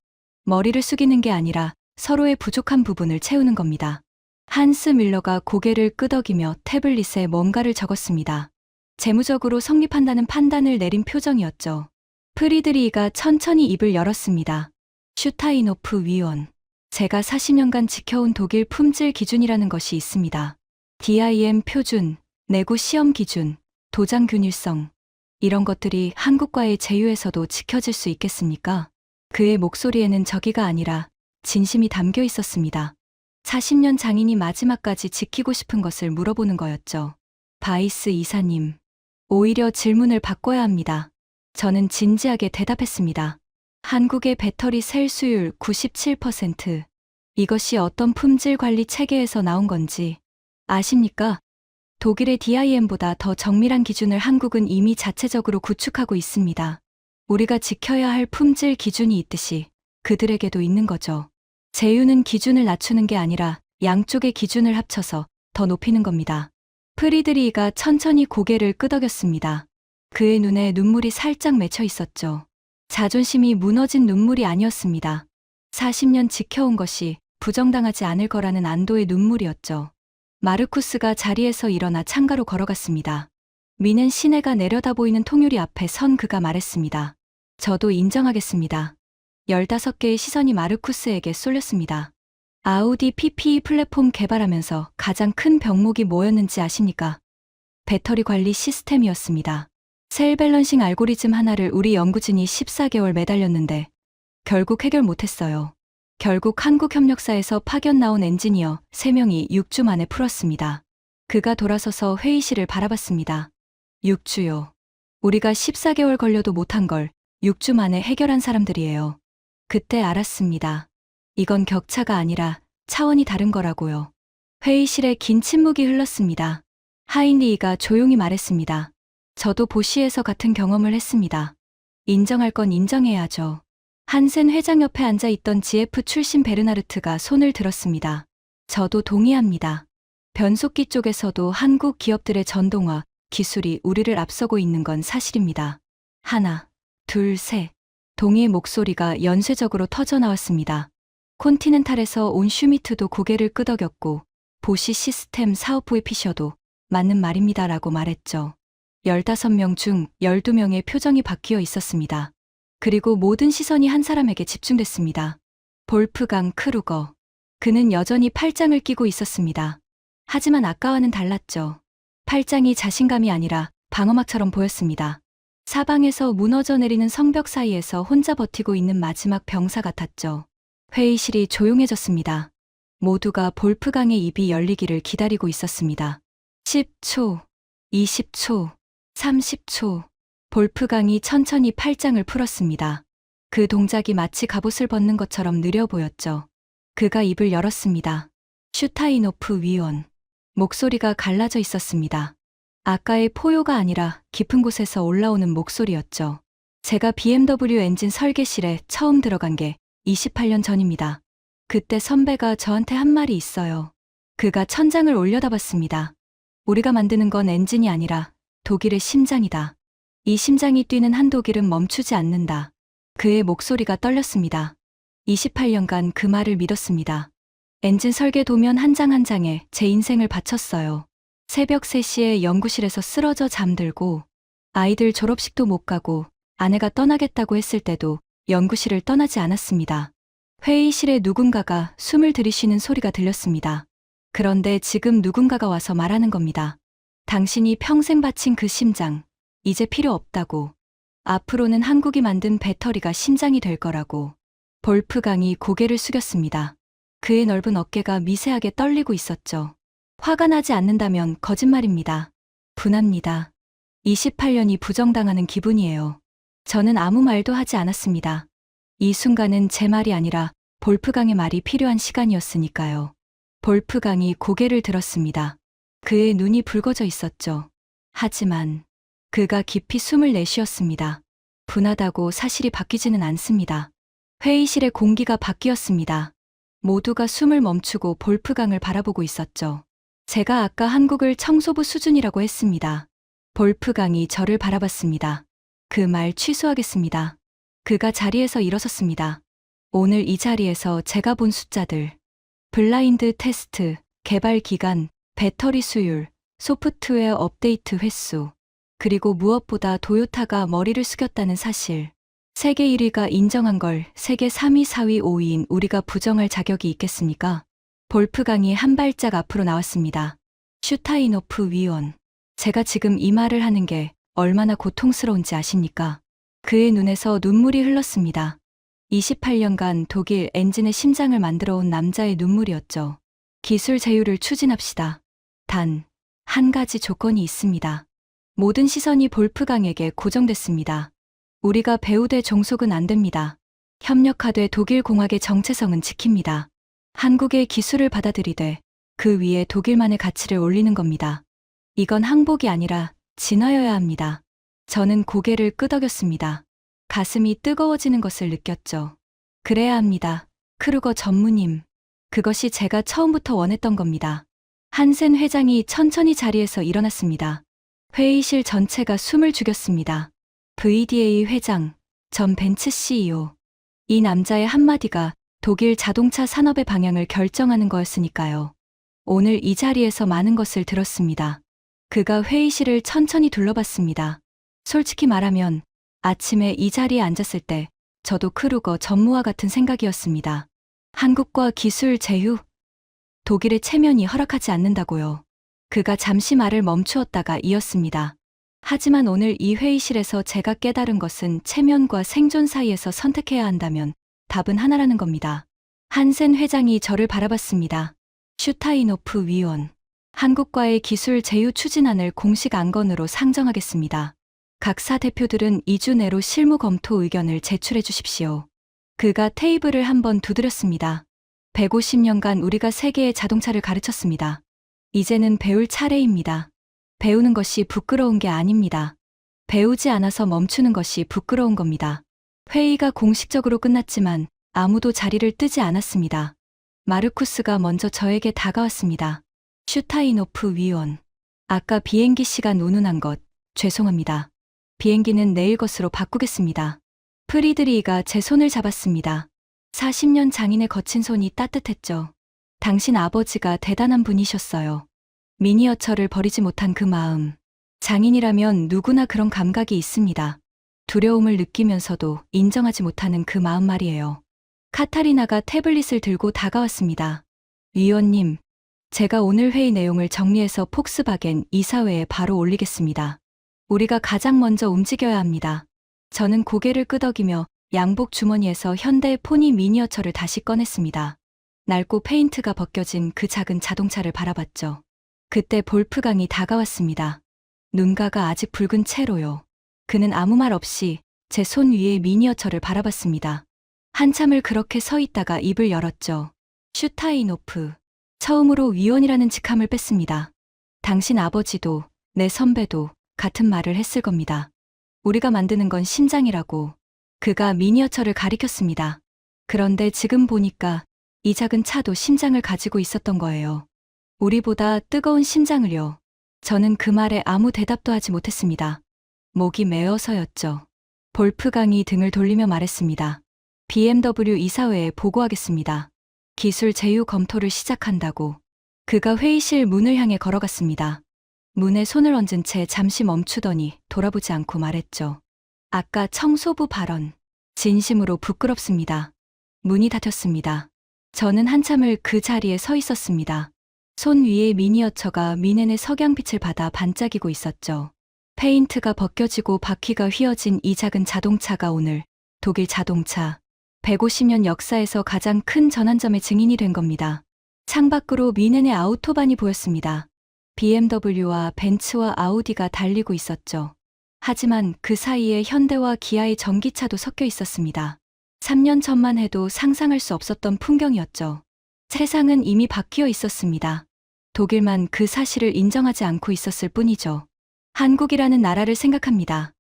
머리를 숙이는 게 아니라 서로의 부족한 부분을 채우는 겁니다. 한스 밀러가 고개를 끄덕이며 태블릿에 뭔가를 적었습니다. 재무적으로 성립한다는 판단을 내린 표정이었죠. 프리드리히가 천천히 입을 열었습니다. 슈타이노프 위원. 제가 40년간 지켜온 독일 품질 기준이라는 것이 있습니다. DIM 표준, 내구 시험 기준, 도장 균일성. 이런 것들이 한국과의 제휴에서도 지켜질 수 있겠습니까? 그의 목소리에는 저기가 아니라 진심이 담겨 있었습니다. 40년 장인이 마지막까지 지키고 싶은 것을 물어보는 거였죠. 바이스 이사님. 오히려 질문을 바꿔야 합니다. 저는 진지하게 대답했습니다. 한국의 배터리 셀 수율 97%. 이것이 어떤 품질 관리 체계에서 나온 건지 아십니까? 독일의 DIM보다 더 정밀한 기준을 한국은 이미 자체적으로 구축하고 있습니다. 우리가 지켜야 할 품질 기준이 있듯이 그들에게도 있는 거죠. 제휴는 기준을 낮추는 게 아니라 양쪽의 기준을 합쳐서 더 높이는 겁니다. 프리드리히가 천천히 고개를 끄덕였습니다. 그의 눈에 눈물이 살짝 맺혀 있었죠. 자존심이 무너진 눈물이 아니었습니다. 40년 지켜온 것이 부정당하지 않을 거라는 안도의 눈물이었죠. 마르쿠스가 자리에서 일어나 창가로 걸어갔습니다. 미는 시내가 내려다 보이는 통유리 앞에 선 그가 말했습니다. 저도 인정하겠습니다. 15개의 시선이 마르쿠스에게 쏠렸습니다. 아우디 PPE 플랫폼 개발하면서 가장 큰 병목이 뭐였는지 아십니까? 배터리 관리 시스템이었습니다. 셀 밸런싱 알고리즘 하나를 우리 연구진이 14개월 매달렸는데 결국 해결 못했어요. 결국 한국협력사에서 파견 나온 엔지니어 3명이 6주 만에 풀었습니다. 그가 돌아서서 회의실을 바라봤습니다. 6주요. 우리가 14개월 걸려도 못한 걸 6주 만에 해결한 사람들이에요. 그때 알았습니다. 이건 격차가 아니라 차원이 다른 거라고요. 회의실에 긴 침묵이 흘렀습니다. 하인리히가 조용히 말했습니다. 저도 보시에서 같은 경험을 했습니다. 인정할 건 인정해야죠. 한센 회장 옆에 앉아 있던 GF 출신 베르나르트가 손을 들었습니다. 저도 동의합니다. 변속기 쪽에서도 한국 기업들의 전동화 기술이 우리를 앞서고 있는 건 사실입니다. 하나, 둘, 셋. 동의의 목소리가 연쇄적으로 터져 나왔습니다. 콘티넨탈에서 온 슈미트도 고개를 끄덕였고 보시 시스템 사업부의 피셔도 맞는 말입니다라고 말했죠. 15명 중 12명의 표정이 바뀌어 있었습니다. 그리고 모든 시선이 한 사람에게 집중됐습니다. 볼프강 크루거. 그는 여전히 팔짱을 끼고 있었습니다. 하지만 아까와는 달랐죠. 팔짱이 자신감이 아니라 방어막처럼 보였습니다. 사방에서 무너져 내리는 성벽 사이에서 혼자 버티고 있는 마지막 병사 같았죠. 회의실이 조용해졌습니다. 모두가 볼프강의 입이 열리기를 기다리고 있었습니다. 10초, 20초, 30초. 볼프강이 천천히 팔짱을 풀었습니다. 그 동작이 마치 갑옷을 벗는 것처럼 느려 보였죠. 그가 입을 열었습니다. 슈타이노프 위원. 목소리가 갈라져 있었습니다. 아까의 포효가 아니라 깊은 곳에서 올라오는 목소리였죠. 제가 BMW 엔진 설계실에 처음 들어간 게 28년 전입니다. 그때 선배가 저한테 한 말이 있어요. 그가 천장을 올려다봤습니다. 우리가 만드는 건 엔진이 아니라 독일의 심장이다. 이 심장이 뛰는 한 독일은 멈추지 않는다. 그의 목소리가 떨렸습니다. 28년간 그 말을 믿었습니다. 엔진 설계 도면 한 장 한 장에 제 인생을 바쳤어요. 새벽 3시에 연구실에서 쓰러져 잠들고 아이들 졸업식도 못 가고 아내가 떠나겠다고 했을 때도 연구실을 떠나지 않았습니다. 회의실에 누군가가 숨을 들이쉬는 소리가 들렸습니다. 그런데 지금 누군가가 와서 말하는 겁니다. 당신이 평생 바친 그 심장, 이제 필요 없다고. 앞으로는 한국이 만든 배터리가 심장이 될 거라고. 볼프강이 고개를 숙였습니다. 그의 넓은 어깨가 미세하게 떨리고 있었죠. 화가 나지 않는다면 거짓말입니다. 분합니다. 28년이 부정당하는 기분이에요. 저는 아무 말도 하지 않았습니다. 이 순간은 제 말이 아니라 볼프강의 말이 필요한 시간이었으니까요. 볼프강이 고개를 들었습니다. 그의 눈이 붉어져 있었죠. 하지만 그가 깊이 숨을 내쉬었습니다. 분하다고 사실이 바뀌지는 않습니다. 회의실의 공기가 바뀌었습니다. 모두가 숨을 멈추고 볼프강을 바라보고 있었죠. 제가 아까 한국을 청소부 수준이라고 했습니다. 볼프강이 저를 바라봤습니다. 그 말 취소하겠습니다. 그가 자리에서 일어섰습니다. 오늘 이 자리에서 제가 본 숫자들, 블라인드 테스트, 개발 기간, 배터리 수율, 소프트웨어 업데이트 횟수, 그리고 무엇보다 도요타가 머리를 숙였다는 사실. 세계 1위가 인정한 걸 세계 3위, 4위, 5위인 우리가 부정할 자격이 있겠습니까? 볼프강이 한 발짝 앞으로 나왔습니다. 슈타이노프 위원. 제가 지금 이 말을 하는 게 얼마나 고통스러운지 아십니까? 그의 눈에서 눈물이 흘렀습니다. 28년간 독일 엔진의 심장을 만들어 온 남자의 눈물이었죠. 기술 제휴를 추진합시다. 단, 한 가지 조건이 있습니다. 모든 시선이 볼프강에게 고정됐습니다. 우리가 배후돼 종속은 안 됩니다. 협력하되 독일 공학의 정체성은 지킵니다. 한국의 기술을 받아들이되 그 위에 독일만의 가치를 올리는 겁니다. 이건 항복이 아니라 진화여야 합니다. 저는 고개를 끄덕였습니다. 가슴이 뜨거워지는 것을 느꼈죠. 그래야 합니다. 크루거 전무님. 그것이 제가 처음부터 원했던 겁니다. 한센 회장이 천천히 자리에서 일어났습니다. 회의실 전체가 숨을 죽였습니다. VDA 회장, 전 벤츠 CEO. 이 남자의 한마디가 독일 자동차 산업의 방향을 결정하는 거였으니까요. 오늘 이 자리에서 많은 것을 들었습니다. 그가 회의실을 천천히 둘러봤습니다. 솔직히 말하면 아침에 이 자리에 앉았을 때 저도 크루거 전무와 같은 생각이었습니다. 한국과 기술 제휴? 독일의 체면이 허락하지 않는다고요. 그가 잠시 말을 멈추었다가 이었습니다. 하지만 오늘 이 회의실에서 제가 깨달은 것은 체면과 생존 사이에서 선택해야 한다면 답은 하나라는 겁니다. 한센 회장이 저를 바라봤습니다. 슈타이노프 위원. 한국과의 기술 제휴 추진안을 공식 안건으로 상정하겠습니다. 각사 대표들은 2주 내로 실무 검토 의견을 제출해 주십시오. 그가 테이블을 한번 두드렸습니다. 150년간 우리가 세계의 자동차를 가르쳤습니다. 이제는 배울 차례입니다. 배우는 것이 부끄러운 게 아닙니다. 배우지 않아서 멈추는 것이 부끄러운 겁니다. 회의가 공식적으로 끝났지만 아무도 자리를 뜨지 않았습니다. 마르쿠스가 먼저 저에게 다가왔습니다. 슈타이노프 위원. 아까 비행기 시간 운운한 것 죄송합니다. 비행기는 내일 것으로 바꾸겠습니다. 프리드리히가 제 손을 잡았습니다. 40년 장인의 거친 손이 따뜻했죠. 당신 아버지가 대단한 분이셨어요. 미니어처를 버리지 못한 그 마음. 장인이라면 누구나 그런 감각이 있습니다. 두려움을 느끼면서도 인정하지 못하는 그 마음 말이에요. 카타리나가 태블릿을 들고 다가왔습니다. 위원님, 제가 오늘 회의 내용을 정리해서 폭스바겐 이사회에 바로 올리겠습니다. 우리가 가장 먼저 움직여야 합니다. 저는 고개를 끄덕이며 양복 주머니에서 현대 포니 미니어처를 다시 꺼냈습니다. 낡고 페인트가 벗겨진 그 작은 자동차를 바라봤죠. 그때 볼프강이 다가왔습니다. 눈가가 아직 붉은 채로요. 그는 아무 말 없이 제 손 위에 미니어처를 바라봤습니다. 한참을 그렇게 서 있다가 입을 열었죠. 슈타이노프. 처음으로 위원이라는 직함을 뺐습니다. 당신 아버지도 내 선배도 같은 말을 했을 겁니다. 우리가 만드는 건 심장이라고. 그가 미니어처를 가리켰습니다. 그런데 지금 보니까 이 작은 차도 심장을 가지고 있었던 거예요. 우리보다 뜨거운 심장을요. 저는 그 말에 아무 대답도 하지 못했습니다. 목이 메어서였죠. 볼프강이 등을 돌리며 말했습니다. BMW 이사회에 보고하겠습니다. 기술 제휴 검토를 시작한다고. 그가 회의실 문을 향해 걸어갔습니다. 문에 손을 얹은 채 잠시 멈추더니 돌아보지 않고 말했죠. 아까 청소부 발언. 진심으로 부끄럽습니다. 문이 닫혔습니다. 저는 한참을 그 자리에 서 있었습니다. 손 위에 미니어처가 미넨의 석양빛을 받아 반짝이고 있었죠. 페인트가 벗겨지고 바퀴가 휘어진 이 작은 자동차가 오늘 독일 자동차 150년 역사에서 가장 큰 전환점의 증인이 된 겁니다. 창밖으로 미넨의 아우토반이 보였습니다. BMW와 벤츠와 아우디가 달리고 있었죠. 하지만 그 사이에 현대와 기아의 전기차도 섞여 있었습니다. 3년 전만 해도 상상할 수 없었던 풍경이었죠. 세상은 이미 바뀌어 있었습니다. 독일만 그 사실을 인정하지 않고 있었을 뿐이죠. 한국이라는 나라를 생각합니다.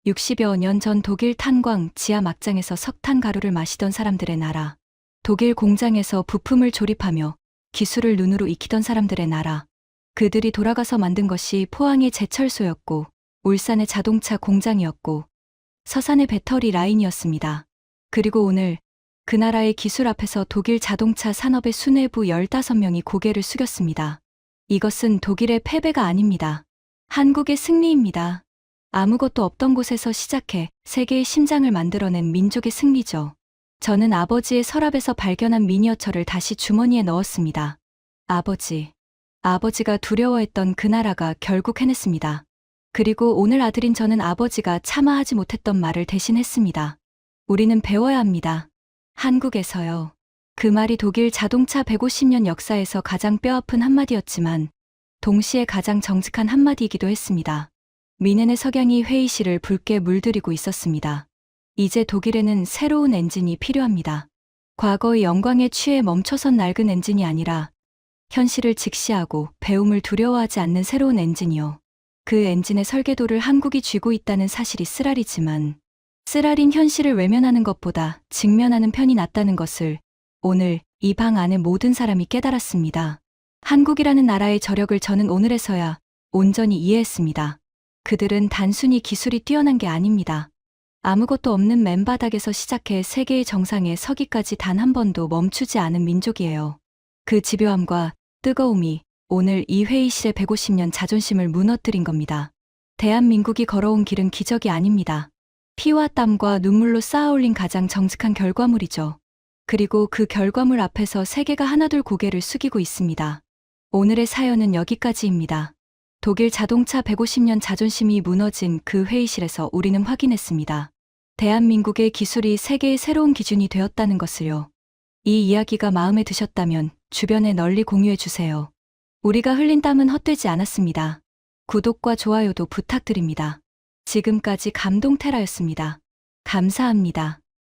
60여 년 전 독일 탄광 지하 막장에서 석탄 가루를 마시던 사람들의 나라. 독일 공장에서 부품을 조립하며 기술을 눈으로 익히던 사람들의 나라. 그들이 돌아가서 만든 것이 포항의 제철소였고 울산의 자동차 공장이었고 서산의 배터리 라인이었습니다. 그리고 오늘 그 나라의 기술 앞에서 독일 자동차 산업의 수뇌부 15명이 고개를 숙였습니다. 이것은 독일의 패배가 아닙니다. 한국의 승리입니다. 아무것도 없던 곳에서 시작해 세계의 심장을 만들어낸 민족의 승리죠. 저는 아버지의 서랍에서 발견한 미니어처를 다시 주머니에 넣었습니다. 아버지가 두려워했던 그 나라가 결국 해냈습니다. 그리고 오늘 아들인 저는 아버지가 차마 하지 못했던 말을 대신했습니다. 우리는 배워야 합니다. 한국에서요. 그 말이 독일 자동차 150년 역사에서 가장 뼈아픈 한마디였지만 동시에 가장 정직한 한마디이기도 했습니다. 미넨의 석양이 회의실을 붉게 물들이고 있었습니다. 이제 독일에는 새로운 엔진이 필요합니다. 과거의 영광에 취해 멈춰선 낡은 엔진이 아니라 현실을 직시하고 배움을 두려워하지 않는 새로운 엔진이요. 그 엔진의 설계도를 한국이 쥐고 있다는 사실이 쓰라리지만 쓰라린 현실을 외면하는 것보다 직면하는 편이 낫다는 것을 오늘 이 방 안의 모든 사람이 깨달았습니다. 한국이라는 나라의 저력을 저는 오늘에서야 온전히 이해했습니다. 그들은 단순히 기술이 뛰어난 게 아닙니다. 아무것도 없는 맨바닥에서 시작해 세계의 정상에 서기까지 단 한 번도 멈추지 않은 민족이에요. 그 집요함과 뜨거움이 오늘 이 회의실의 150년 자존심을 무너뜨린 겁니다. 대한민국이 걸어온 길은 기적이 아닙니다. 피와 땀과 눈물로 쌓아올린 가장 정직한 결과물이죠. 그리고 그 결과물 앞에서 세계가 하나둘 고개를 숙이고 있습니다. 오늘의 사연은 여기까지입니다. 독일 자동차 150년 자존심이 무너진 그 회의실에서 우리는 확인했습니다. 대한민국의 기술이 세계의 새로운 기준이 되었다는 것을요. 이 이야기가 마음에 드셨다면 주변에 널리 공유해 주세요. 우리가 흘린 땀은 헛되지 않았습니다. 구독과 좋아요도 부탁드립니다. 지금까지 감동테라였습니다. 감사합니다.